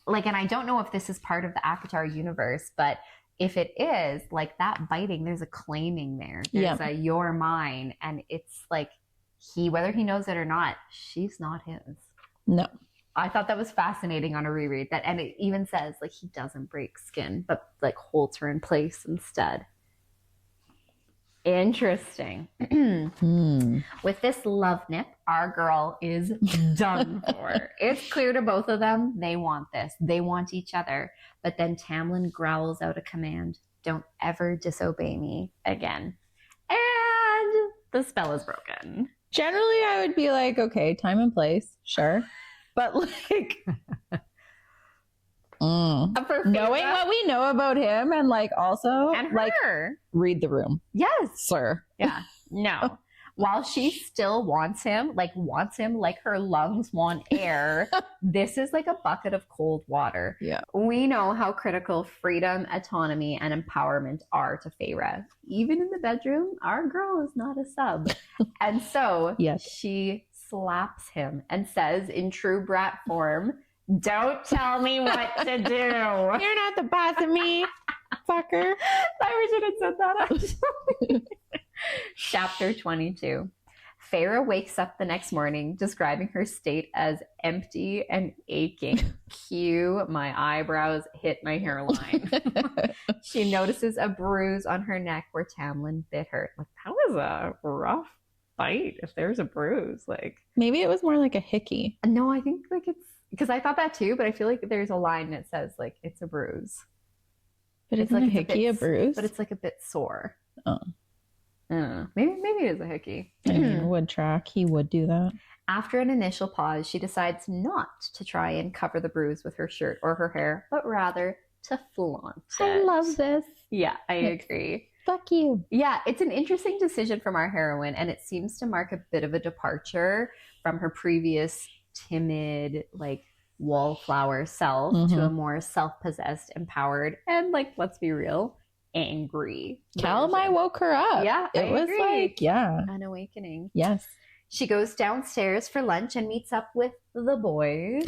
like, and I don't know if this is part of the ACOTAR universe, but if it is, like, that biting, there's a claiming there. There's a you're mine, and it's like whether he knows it or not, she's not his. No. I thought that was fascinating on a reread. That, and it even says like he doesn't break skin, but like holds her in place instead. Interesting. With this love nip, our girl is done for. It's clear to both of them they want this. They want each other. But then Tamlin growls out a command. Don't ever disobey me again. And the spell is broken. Generally, I would be like, okay, time and place, sure. But like, knowing what we know about him and like also And like her. read the room. Yes. Sir. Yeah. No. While she still wants him like her lungs want air, this is like a bucket of cold water. Yeah. We know how critical freedom, autonomy, and empowerment are to Feyre. Even in the bedroom, our girl is not a sub. And so Yes. she slaps him and says in true brat form, don't tell me what to do. You're not the boss of me, fucker. I wish it had said that actually. Chapter 22. Feyre wakes up the next morning describing her state as empty and aching. Cue my eyebrows hit my hairline. She notices a bruise on her neck where Tamlin bit her. Like, that was a rough bite if there's a bruise. Like, Maybe it was more like a hickey. no, I think like it's because I thought that too, but I feel like there's a line that says like it's a bruise. But It's isn't like a it's a hickey a bit- bruise? But it's like a bit sore. Oh. Maybe it is a hickey. I mean, would track. He would do that. After an initial pause, she decides not to try and cover the bruise with her shirt or her hair, but rather to flaunt it. I love this. Yeah, I Yes. agree. Fuck you. Yeah, it's an interesting decision from our heroine, and it seems to mark a bit of a departure from her previous timid, like, wallflower self to a more self-possessed, empowered, and, like, let's be real, angry. Calamai version. woke her up. Yeah, It I was agree. like, yeah. An awakening. Yes. She goes downstairs for lunch and meets up with the boys.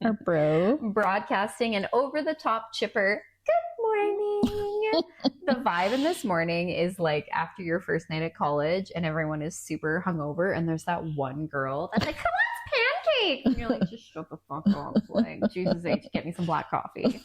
Our bro. Broadcasting an over-the-top chipper, good morning. The vibe in this morning is like after your first night at college and everyone is super hungover and there's that one girl that's like, come on, it's pancake. And you're like, just shut the fuck up. Like, Jesus H, get me some black coffee.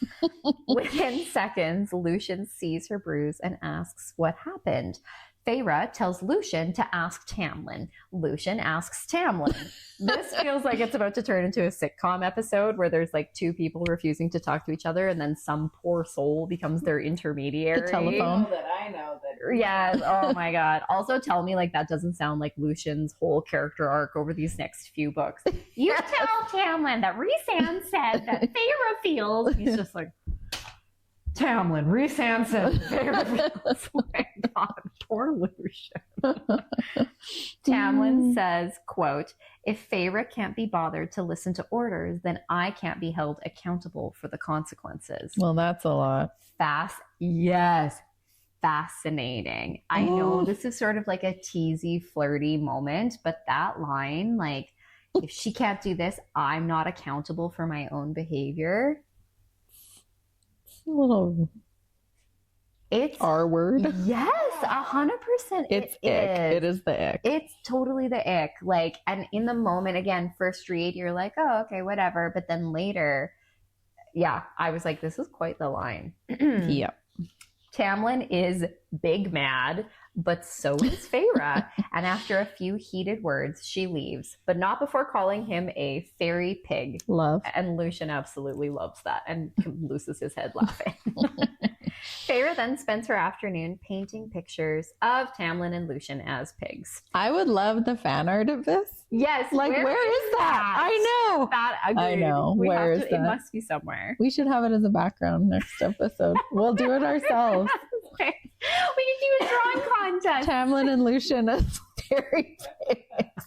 Within seconds, Lucian sees her bruise and asks what happened. Feyre tells Lucian to ask Tamlin. Lucian asks Tamlin. This feels like it's about to turn into a sitcom episode where there's like two people refusing to talk to each other and then some poor soul becomes their intermediary. The telephone. I know that. Yes. Oh my God. Also tell me like that doesn't sound like Lucian's whole character arc over these next few books. You tell Tamlin that RHYSAND said that Feyre feels. He's just like, Tamlin, RHYSAND said Feyre feels. Oh my God. Poor Lucian. Tamlin says, quote, if Feyre can't be bothered to listen to orders, then I can't be held accountable for the consequences. Well, that's a lot. Yes. Fascinating. I know this is sort of like a teasy, flirty moment, but that line, like, if she can't do this, I'm not accountable for my own behavior. It's a little It's R word. Yes, 100%. It's ick. It is the ick. It's totally the ick. Like, and in the moment, again, first read, you're like, oh, okay, whatever. But then later, yeah, I was like, this is quite the line. Yep. Tamlin is big mad, but so is Feyre. And after a few heated words, she leaves, but not before calling him a fairy pig. Love. And Lucian absolutely loves that and loses his head laughing. Feyre then spends her afternoon painting pictures of Tamlin and Lucian as pigs. I would love the fan art of this. Yes, Like, where is that? I know. That I know. We Where have is to- that? It must be somewhere. We should have it as a background next episode. We'll do it ourselves. We can do a drawing contest. Tamlin and Lucian as fairy pigs.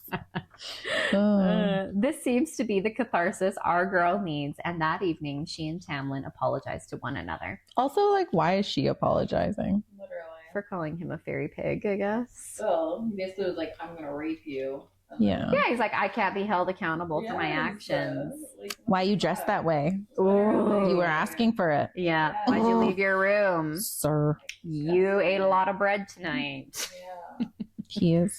This seems to be the catharsis our girl needs, and that evening she and Tamlin apologize to one another Also, like, why is she apologizing? Literally. for calling him a fairy pig, I guess. Well, he basically was like, I'm gonna rape you. Yeah. Yeah, he's like, I can't be held accountable for my actions. Why you dressed that way? Ooh. You were asking for it. Yeah. Why'd you leave your room? Sir. You ate a lot of bread tonight. Yeah. He is.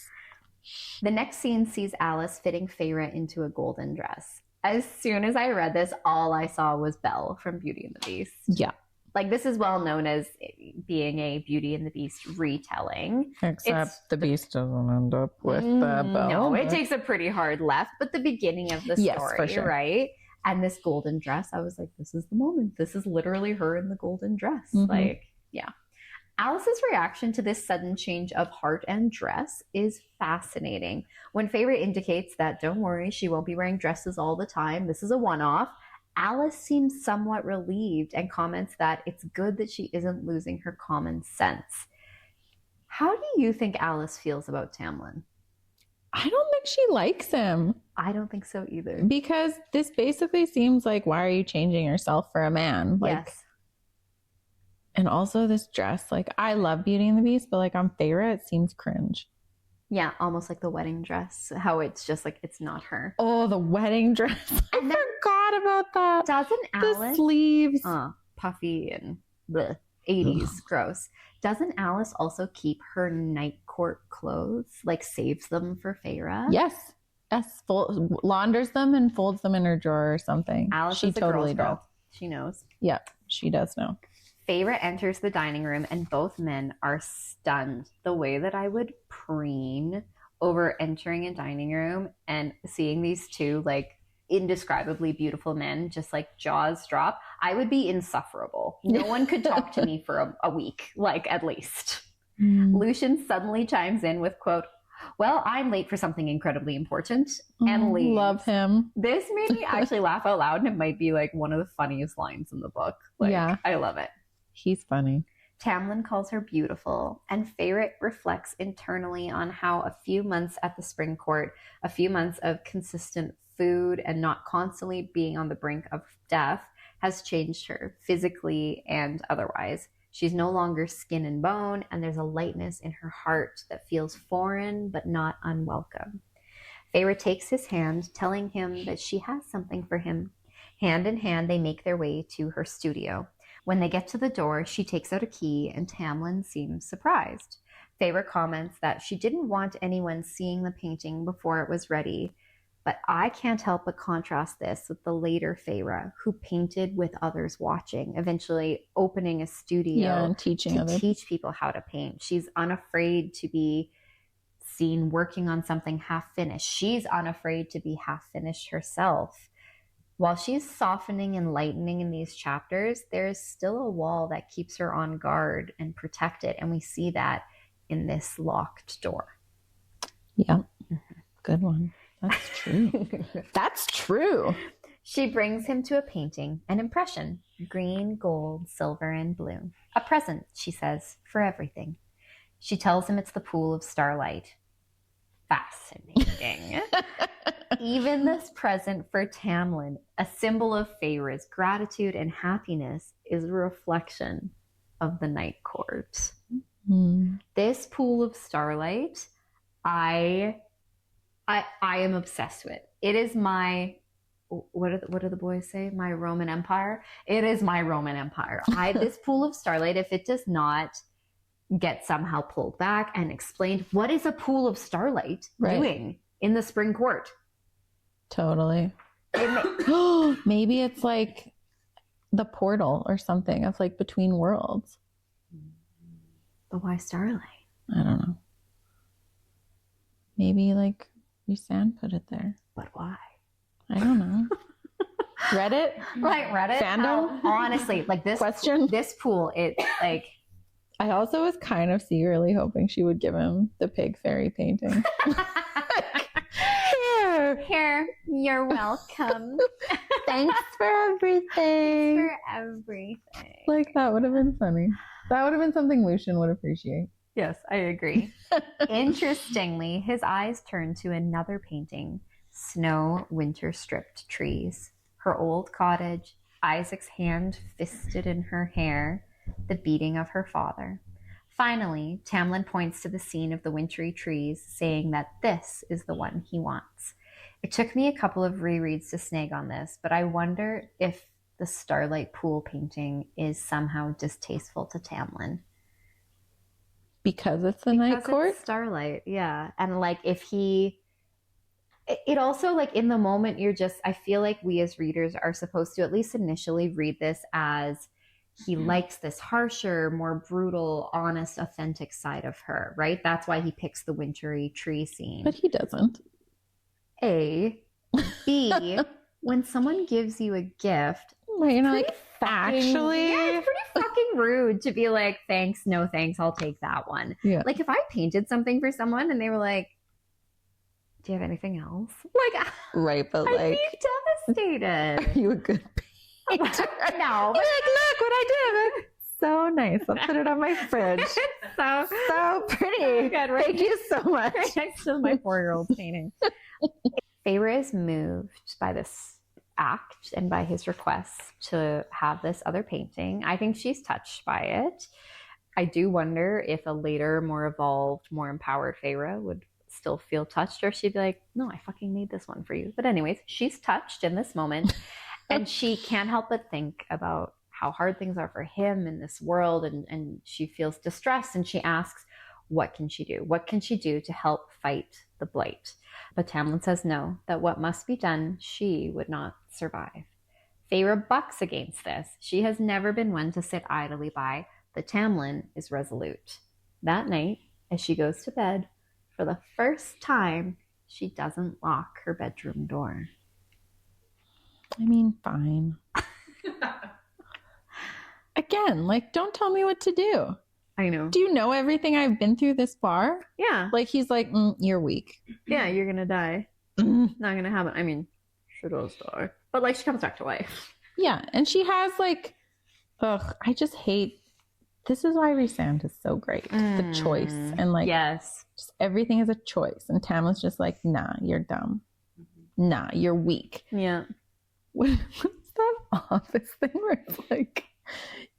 The next scene sees Alice fitting Feyre into a golden dress. As soon as I read this, all I saw was Belle from Beauty and the Beast. Yeah. Like, this is well known as being a Beauty and the Beast retelling. Except the Beast doesn't end up with Belle. No, it takes a pretty hard left, but the beginning of the story, yes, for sure. right? And this golden dress, I was like, this is the moment. This is literally her in the golden dress. Mm-hmm. Like, yeah. Alice's reaction to this sudden change of heart and dress is fascinating. When Feyre indicates that, don't worry, she won't be wearing dresses all the time, this is a one-off, Alice seems somewhat relieved and comments that it's good that she isn't losing her common sense. How do you think Alice feels about Tamlin? I don't think she likes him. I don't think so either. Because this basically seems like, why are you changing yourself for a man? Like, yes. And also this dress, like, I love Beauty and the Beast, but like on Feyre, it seems cringe. Yeah, almost like the wedding dress, how it's just like, it's not her. Oh, the wedding dress. I forgot about that. Doesn't Alice... The sleeves. Puffy and the 80s, gross. Doesn't Alice also keep her night court clothes, like saves them for Feyre? Yes. Launders them and folds them in her drawer or something. Alice she is a totally girl. does. She knows. Yeah, she does know. Feyre enters the dining room and both men are stunned. The way that I would preen over entering a dining room and seeing these two like indescribably beautiful men just like jaws drop, I would be insufferable. No one could talk to me for a week, like at least. Lucian suddenly chimes in with, quote, well, I'm late for something incredibly important, and leaves. Love him. This made me actually laugh out loud, and it might be like one of the funniest lines in the book. Like, yeah. I love it. He's funny. Tamlin calls her beautiful, and Feyre reflects internally on how a few months at the spring court, a few months of consistent food and not constantly being on the brink of death has changed her physically and otherwise. She's no longer skin and bone, and there's a lightness in her heart that feels foreign but not unwelcome. Feyre takes his hand, telling him that she has something for him. Hand in hand, they make their way to her studio. When they get to the door, she takes out a key, and Tamlin seems surprised. Feyre comments that she didn't want anyone seeing the painting before it was ready, but I can't help but contrast this with the later Feyre, who painted with others watching, eventually opening a studio and teaching to others. Teach people how to paint. She's unafraid to be seen working on something half-finished. She's unafraid to be half-finished herself. While she's softening and lightening in these chapters, there is still a wall that keeps her on guard and protected, and we see that in this locked door. Yeah, good one. That's true. That's true. She brings him to a painting, an impression, green, gold, silver, and blue. A present, she says, for everything. She tells him it's the pool of starlight. Fascinating. Even this present for Tamlin, a symbol of Feyre's gratitude and happiness, is a reflection of the night court. This pool of starlight, I am obsessed with. It is my, what do the boys say? My Roman Empire. It is my Roman Empire. This pool of starlight, if it does not get somehow pulled back and explained, what is a pool of starlight doing in the spring court? Totally. Maybe it's like the portal or something of like between worlds. But why starlight? I don't know. Maybe like RHYSAND put it there. But why? I don't know. Reddit? Right, Reddit. Fandom? Honestly, like this question. This pool, it like. I also was kind of secretly hoping she would give him the pig fairy painting. Here, you're welcome. Thanks for everything. For everything. Like, that would have been funny. That would have been something Lucian would appreciate. Yes, I agree. Interestingly, his eyes turn to another painting, Snow Winter Stripped Trees. Her old cottage, Isaac's hand fisted in her hair, the beating of her father. Finally, Tamlin points to the scene of the wintry trees, saying that this is the one he wants. It took me a couple of rereads to snag on this, but I wonder if the Starlight Pool painting is somehow distasteful to Tamlin. Because it's the night court? It's starlight, yeah. And like if he, it also like in the moment you're just, I feel like we as readers are supposed to at least initially read this as he likes this harsher, more brutal, honest, authentic side of her, right? That's why he picks the wintry tree scene. But he doesn't. A. B. When someone gives you a gift, Right, you're not like, actually. Yeah, it's pretty fucking rude to be like, thanks, no thanks, I'll take that one. Yeah. Like if I painted something for someone and they were like, do you have anything else? Like, right, but I'd like, be devastated. are you a good painter? No, You're like, look what I did. So nice. I'll put it on my fridge. So pretty. Good, right? Thank you so much. Right next to my 4-year-old painting. Feyre is moved by this act and by his request to have this other painting. I think she's touched by it. I do wonder if a later, more evolved, more empowered Feyre would still feel touched, or she'd be like, no, I fucking made this one for you. But anyways, she's touched in this moment. And she can't help but think about how hard things are for him in this world. And she feels distressed and she asks, what can she do? What can she do to help fight the blight? But Tamlin says no, that what must be done, she would not survive. Feyre bucks against this. She has never been one to sit idly by, but Tamlin is resolute. That night, as she goes to bed, for the first time, she doesn't lock her bedroom door. I mean, fine. Again, like, don't tell me what to do. I know. Do you know everything I've been through this far? Yeah. Like, he's like, you're weak. Yeah, you're going to die. Not going to happen. I mean, she does die. But, like, she comes back to life. Yeah, and she has, like, I just hate, this is why RHYSAND is so great. The choice. And, like, yes, just everything is a choice. And Tamlin's just like, nah, you're dumb. Nah, you're weak. Yeah. What's that office thing where it's like,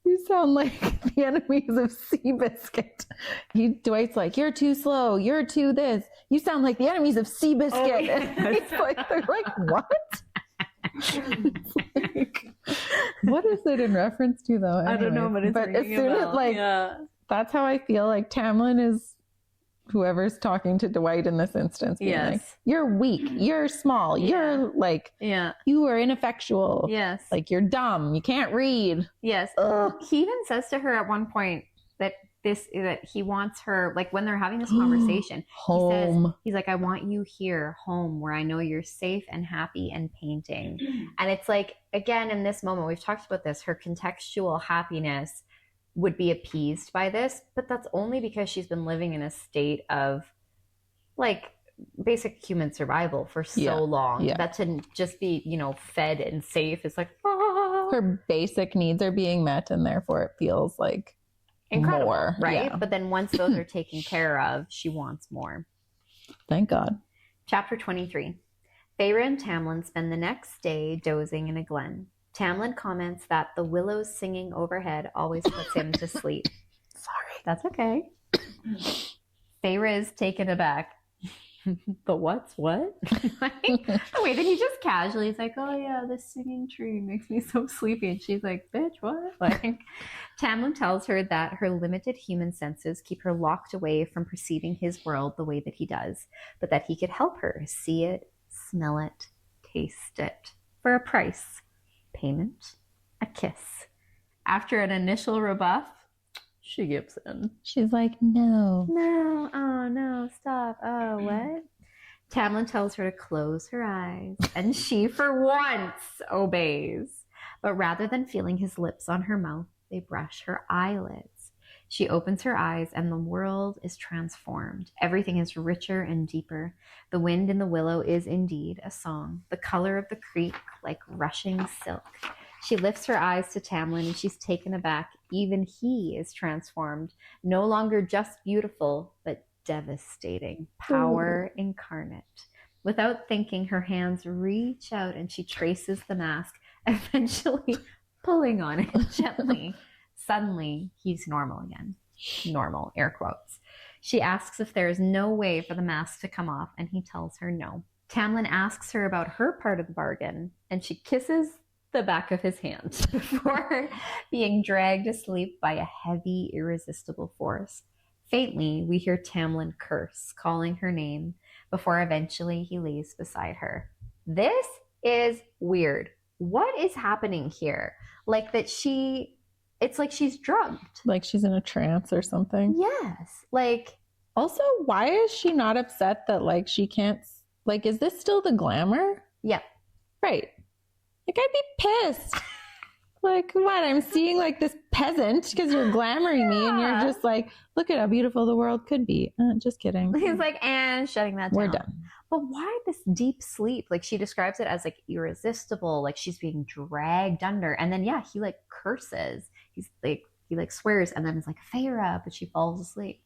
you sound like the enemies of Seabiscuit. Dwight's like, you're too slow. You're too this. You sound like the enemies of Seabiscuit. Oh, yes. And it's like, they're like, what? It's like, what is it in reference to though? I don't know, but it's as soon as like, that's how I feel like Tamlin is whoever's talking to Dwight in this instance. Being like, you're weak. You're small. You're like, you are ineffectual. Yes. Like you're dumb. You can't read. Yes. Ugh. He even says to her at one point that he wants her, like when they're having this conversation, home. He's like, I want you here, home, where I know you're safe and happy and painting. And it's like, again, in this moment, we've talked about this, her contextual happiness would be appeased by this, but that's only because she's been living in a state of like basic human survival for so long that to just be, fed and safe is like, her basic needs are being met, and therefore it feels like incredible, more, right? But then once those are taken care of, she wants more. Thank God. Chapter 23. Feyre and Tamlin spend the next day dozing in a glen. Tamlin comments that the willows singing overhead always puts him to sleep. Sorry. That's okay. Feyre is taken aback. The what's what? Wait, then he just casually is like, oh yeah, this singing tree makes me so sleepy. And she's like, bitch, what? Like, Tamlin tells her that her limited human senses keep her locked away from perceiving his world the way that he does, but that he could help her see it, smell it, taste it, for a price. Payment, a kiss. After an initial rebuff, she gives in. She's like, no. No, oh no, stop. Oh, what? Tamlin tells her to close her eyes, and she, for once, obeys. But rather than feeling his lips on her mouth, they brush her eyelids. She opens her eyes, and the world is transformed. Everything is richer and deeper. The wind in the willow is indeed a song, the color of the creek like rushing silk. She lifts her eyes to Tamlin, and she's taken aback. Even he is transformed, no longer just beautiful, but devastating, power incarnate. Without thinking, her hands reach out, and she traces the mask, eventually pulling on it gently. Suddenly, he's normal again. Normal, air quotes. She asks if there is no way for the mask to come off, and he tells her no. Tamlin asks her about her part of the bargain, and she kisses the back of his hand before being dragged asleep by a heavy, irresistible force. Faintly, we hear Tamlin curse, calling her name, before eventually he lays beside her. This is weird. What is happening here? Like that it's like she's drugged. Like she's in a trance or something. Yes. Like, also, why is she not upset that like she can't, like, is this still the glamour? yeah. Right. Like, I'd be pissed. Like, what? I'm seeing like this peasant because you're glamoring me and you're just like, look at how beautiful the world could be. Just kidding. He's like, and shutting that down. We're done. But why this deep sleep? Like she describes it as like irresistible, like she's being dragged under. And then, yeah, he like curses. He's like, he like swears and then it's like, Feyre, but she falls asleep.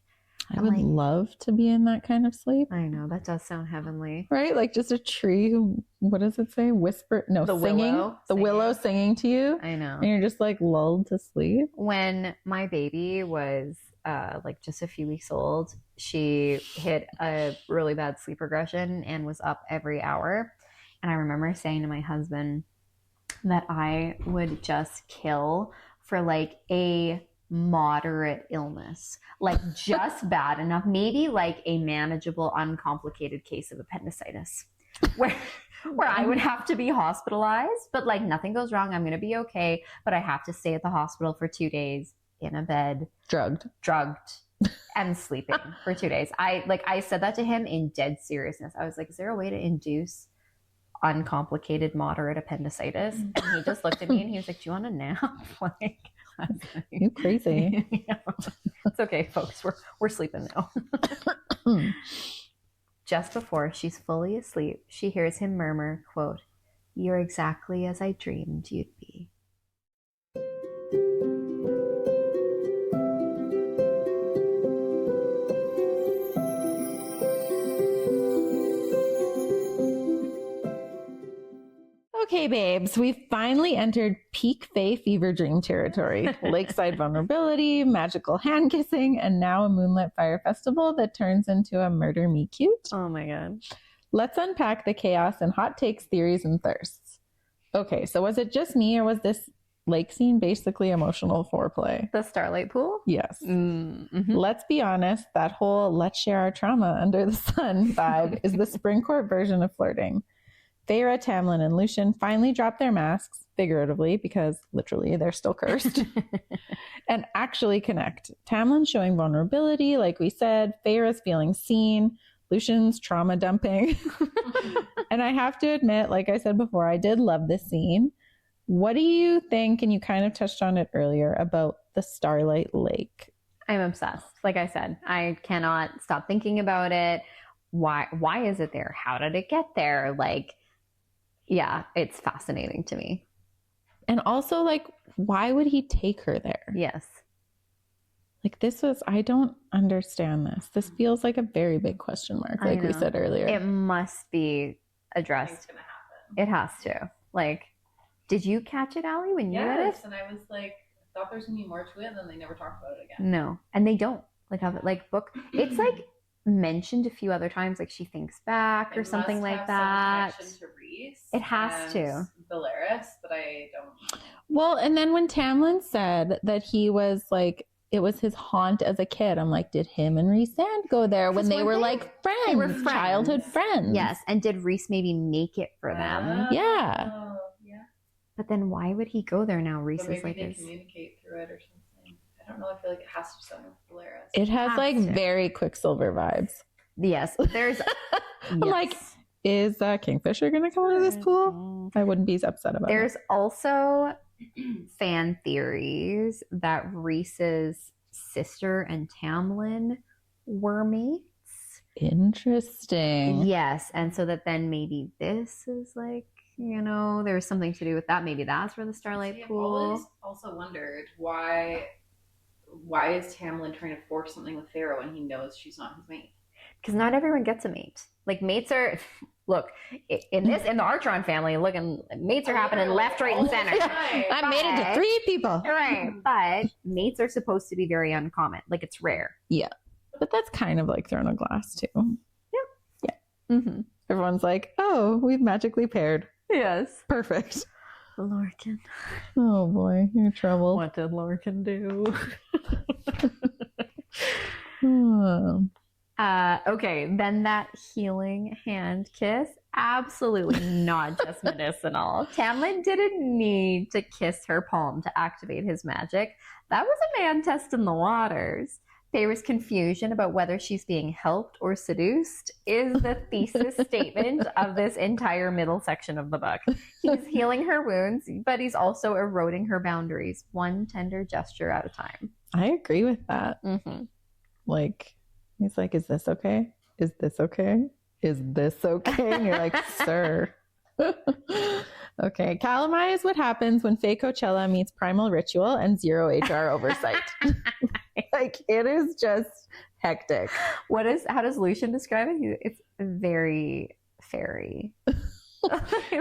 I would love to be in that kind of sleep. I know, that does sound heavenly. Right? Like just a tree who, what does it say? Whisper, no, the singing. Willow the willow singing to you. I know. And you're just like lulled to sleep. When my baby was like just a few weeks old, she hit a really bad sleep regression and was up every hour. And I remember saying to my husband that I would just kill for like a moderate illness, like just bad enough, maybe like a manageable, uncomplicated case of appendicitis, where I would have to be hospitalized, but like nothing goes wrong. I'm going to be okay, but I have to stay at the hospital for 2 days in a bed, drugged, and sleeping for 2 days. I said that to him in dead seriousness. I was like, is there a way to induce uncomplicated, moderate appendicitis? And he just looked at me and he was like, do you want a nap? Like, you crazy. Yeah. It's okay, folks. We're sleeping now. Just before she's fully asleep, she hears him murmur, quote, "You're exactly as I dreamed you'd be." Okay, babes, we've finally entered peak Fae fever dream territory. Lakeside vulnerability, magical hand kissing, and now a moonlit fire festival that turns into a murder me cute. Oh my god. Let's unpack the chaos and hot takes, theories, and thirsts. Okay, so was it just me or was this lake scene basically emotional foreplay? The Starlight Pool? Yes. Mm-hmm. Let's be honest, that whole let's share our trauma under the sun vibe is the spring court version of flirting. Feyre, Tamlin, and Lucien finally drop their masks, figuratively, because literally they're still cursed, and actually connect. Tamlin's showing vulnerability, like we said. Feyre's feeling seen. Lucien's trauma dumping. And I have to admit, like I said before, I did love this scene. What do you think, and you kind of touched on it earlier, about the Starlight Lake? I'm obsessed. Like I said, I cannot stop thinking about it. Why is it there? How did it get there? Like, yeah, it's fascinating to me. And also, like, why would he take her there? Yes. Like, I don't understand this. This feels like a very big question mark, like we said earlier. It must be addressed. It's gonna happen. It has to. Like, did you catch it, Allie, when you read it? Yes, and I was like, I thought there was gonna be more to it, and then they never talked about it again. No, and they don't. Like, have it like book. It's like mentioned a few other times, like she thinks back or something like that. Some connection to Rhys it has to. Valeris, but I don't. Well, and then when Tamlin said that he was like, it was his haunt as a kid, I'm like, did him and Rhysand go there when they were like friends? They were friends. Childhood friends. Yes, and did Rhys maybe make it for them? Yeah. Yeah. But then why would he go there now? Rhys is like they communicate through it or something. I don't know. I feel like it has to be something with Valeris. It has like very Quicksilver vibes. Yes, there's. I'm like, is Kingfisher going to come into this pool? I wouldn't be upset about it. There's also fan theories that Rhys's sister and Tamlin were mates. Interesting. Yes, and so that then maybe this is like, there's something to do with that. Maybe that's where the Starlight Pool. I've always also wondered why is Tamlin trying to force something with Feyre when he knows she's not his mate? Because not everyone gets a mate. Like, mates are, look, in the Archeron family, mates are happening left, right, and center. I made it to 3 people. Right. But mates are supposed to be very uncommon. Like, it's rare. Yeah. But that's kind of like Throne of Glass, too. Yeah. Yeah. Mm-hmm. Everyone's like, oh, we've magically paired. Yes. Perfect. Lorcan. Oh, boy. You're trouble. What did Lorcan do? Okay, then that healing hand kiss, absolutely not just medicinal. Tamlin didn't need to kiss her palm to activate his magic. That was a man testing the waters. Feyre's confusion about whether she's being helped or seduced is the thesis statement of this entire middle section of the book. He's healing her wounds, but he's also eroding her boundaries, one tender gesture at a time. I agree with that. Mm-hmm. Like, he's like, is this okay? Is this okay? Is this okay? And you're like, sir. Okay. Calamai is what happens when Faye Coachella meets Primal Ritual and zero HR oversight. Like, it is just hectic. How does Lucian describe it? It's very fairy.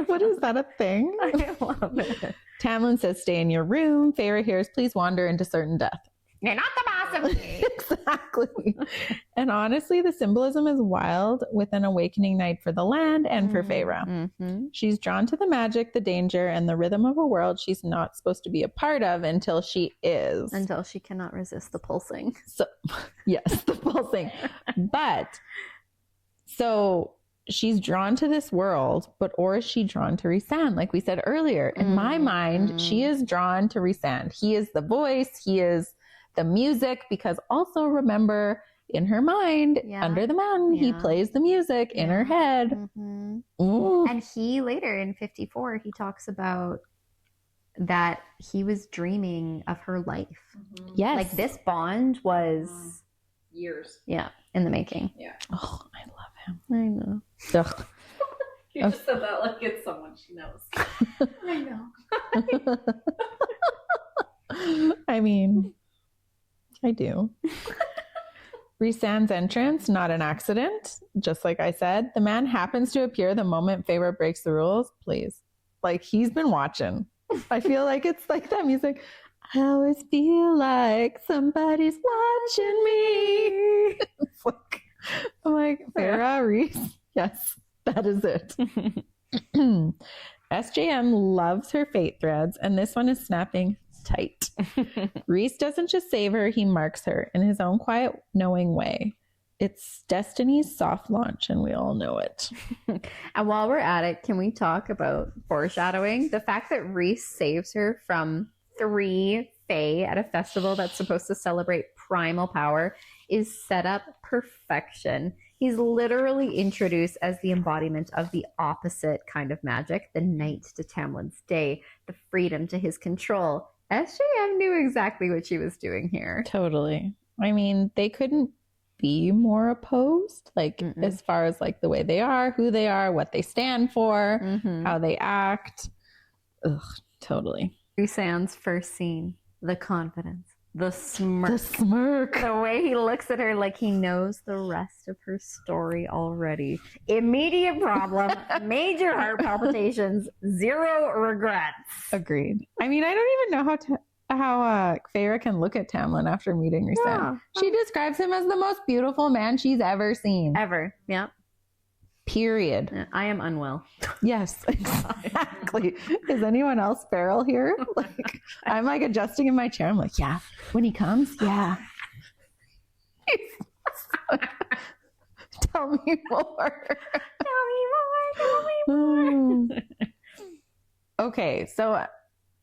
What is that a thing? I love it. Tamlin says, stay in your room. Feyre hears, please wander into certain death. You're not the boss of me. Exactly. And honestly, the symbolism is wild with an awakening night for the land and for Feyre. Mm-hmm. She's drawn to the magic, the danger, and the rhythm of a world she's not supposed to be a part of until she is. Until she cannot resist the pulsing. So, yes, the pulsing. But, so she's drawn to this world, or is she drawn to RHYSAND? Like we said earlier, in my mind, she is drawn to RHYSAND. He is the voice. He is the music, because also remember, in her mind, under the mountain, he plays the music in her head. Mm-hmm. And he later in 54, he talks about that he was dreaming of her life. Mm-hmm. Yes. Like, this bond was years. Yeah, in the making. Yeah. Oh, I love him. I know. Ugh. You just said that like it's someone she knows. I know. I mean, I do. RHYSAND's entrance, not an accident. Just like I said, the man happens to appear the moment Feyre breaks the rules. Please. Like, he's been watching. I feel like it's like that music. I always feel like somebody's watching me. It's like, I'm like, Feyre, Rhys. Yes, that is it. SJM loves her fate threads, and this one is snapping tight. Rhys doesn't just save her, he marks her in his own quiet, knowing way. It's Destiny's soft launch, and we all know it. And while we're at it, can we talk about foreshadowing? The fact that Rhys saves her from 3 Fae at a festival that's supposed to celebrate primal power is set up perfection. He's literally introduced as the embodiment of the opposite kind of magic, the night to Tamlin's day, the freedom to his control. SJM knew exactly what she was doing here. Totally. I mean, they couldn't be more opposed, like as far as like the way they are, who they are, what they stand for, how they act. Ugh, totally. RHYSAND's first scene, the confidence, the smirk. The smirk. The way he looks at her like he knows the rest of her story already. Immediate problem, major heart palpitations, 0 regrets. Agreed. I mean, I don't even know how Feyre can look at Tamlin after meeting RHYSAND. Yeah. She describes him as the most beautiful man she's ever seen. Ever. Yeah. Period. I am unwell. Yes, exactly. Is anyone else feral here? Like, I'm like adjusting in my chair. I'm like, yeah, when he comes, yeah. Tell me more. Tell me more. Okay, so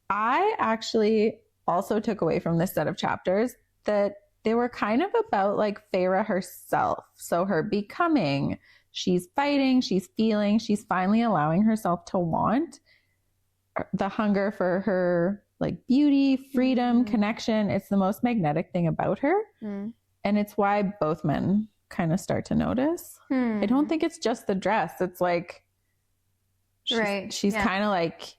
I actually also took away from this set of chapters that they were kind of about like Feyre herself. So her becoming, she's fighting, she's feeling, she's finally allowing herself to want the hunger for her like beauty, freedom, connection. It's the most magnetic thing about her. And it's why both men kind of start to notice. I don't think it's just the dress. It's like, she's kind of like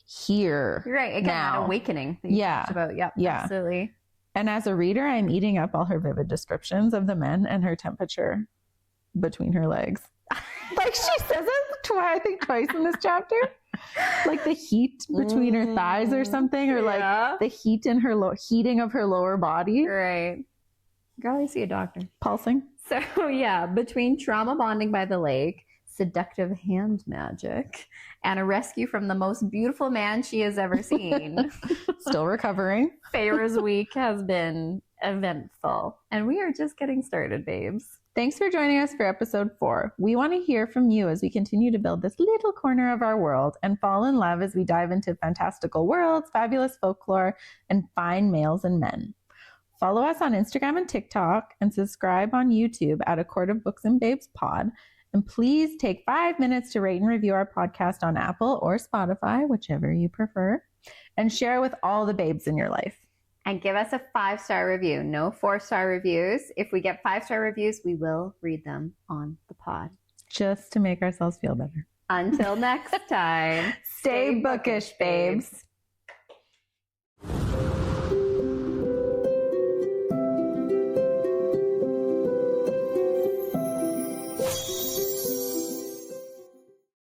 here. You're right. Again, now. that awakening. That Yeah. About. Yep, Yeah. Absolutely. And as a reader, I'm eating up all her vivid descriptions of the men and her temperature between her legs. Like, she says it twice in this chapter. Like the heat between her thighs or something, or like the heat in her heating of her lower body. Right. Girl, I see a doctor. Pulsing. So yeah, between trauma bonding by the lake, seductive hand magic, and a rescue from the most beautiful man she has ever seen. Still recovering. Feyre's week has been eventful. And we are just getting started, babes. Thanks for joining us for episode 4. We want to hear from you as we continue to build this little corner of our world and fall in love as we dive into fantastical worlds, fabulous folklore, and fine males and men. Follow us on Instagram and TikTok, and subscribe on YouTube at A Court of Books and Babes Pod. And please take 5 minutes to rate and review our podcast on Apple or Spotify, whichever you prefer, and share with all the babes in your life. And give us a 5-star review. No 4-star reviews. If we get 5-star reviews, we will read them on the pod. Just to make ourselves feel better. Until next time, Stay bookish, babes.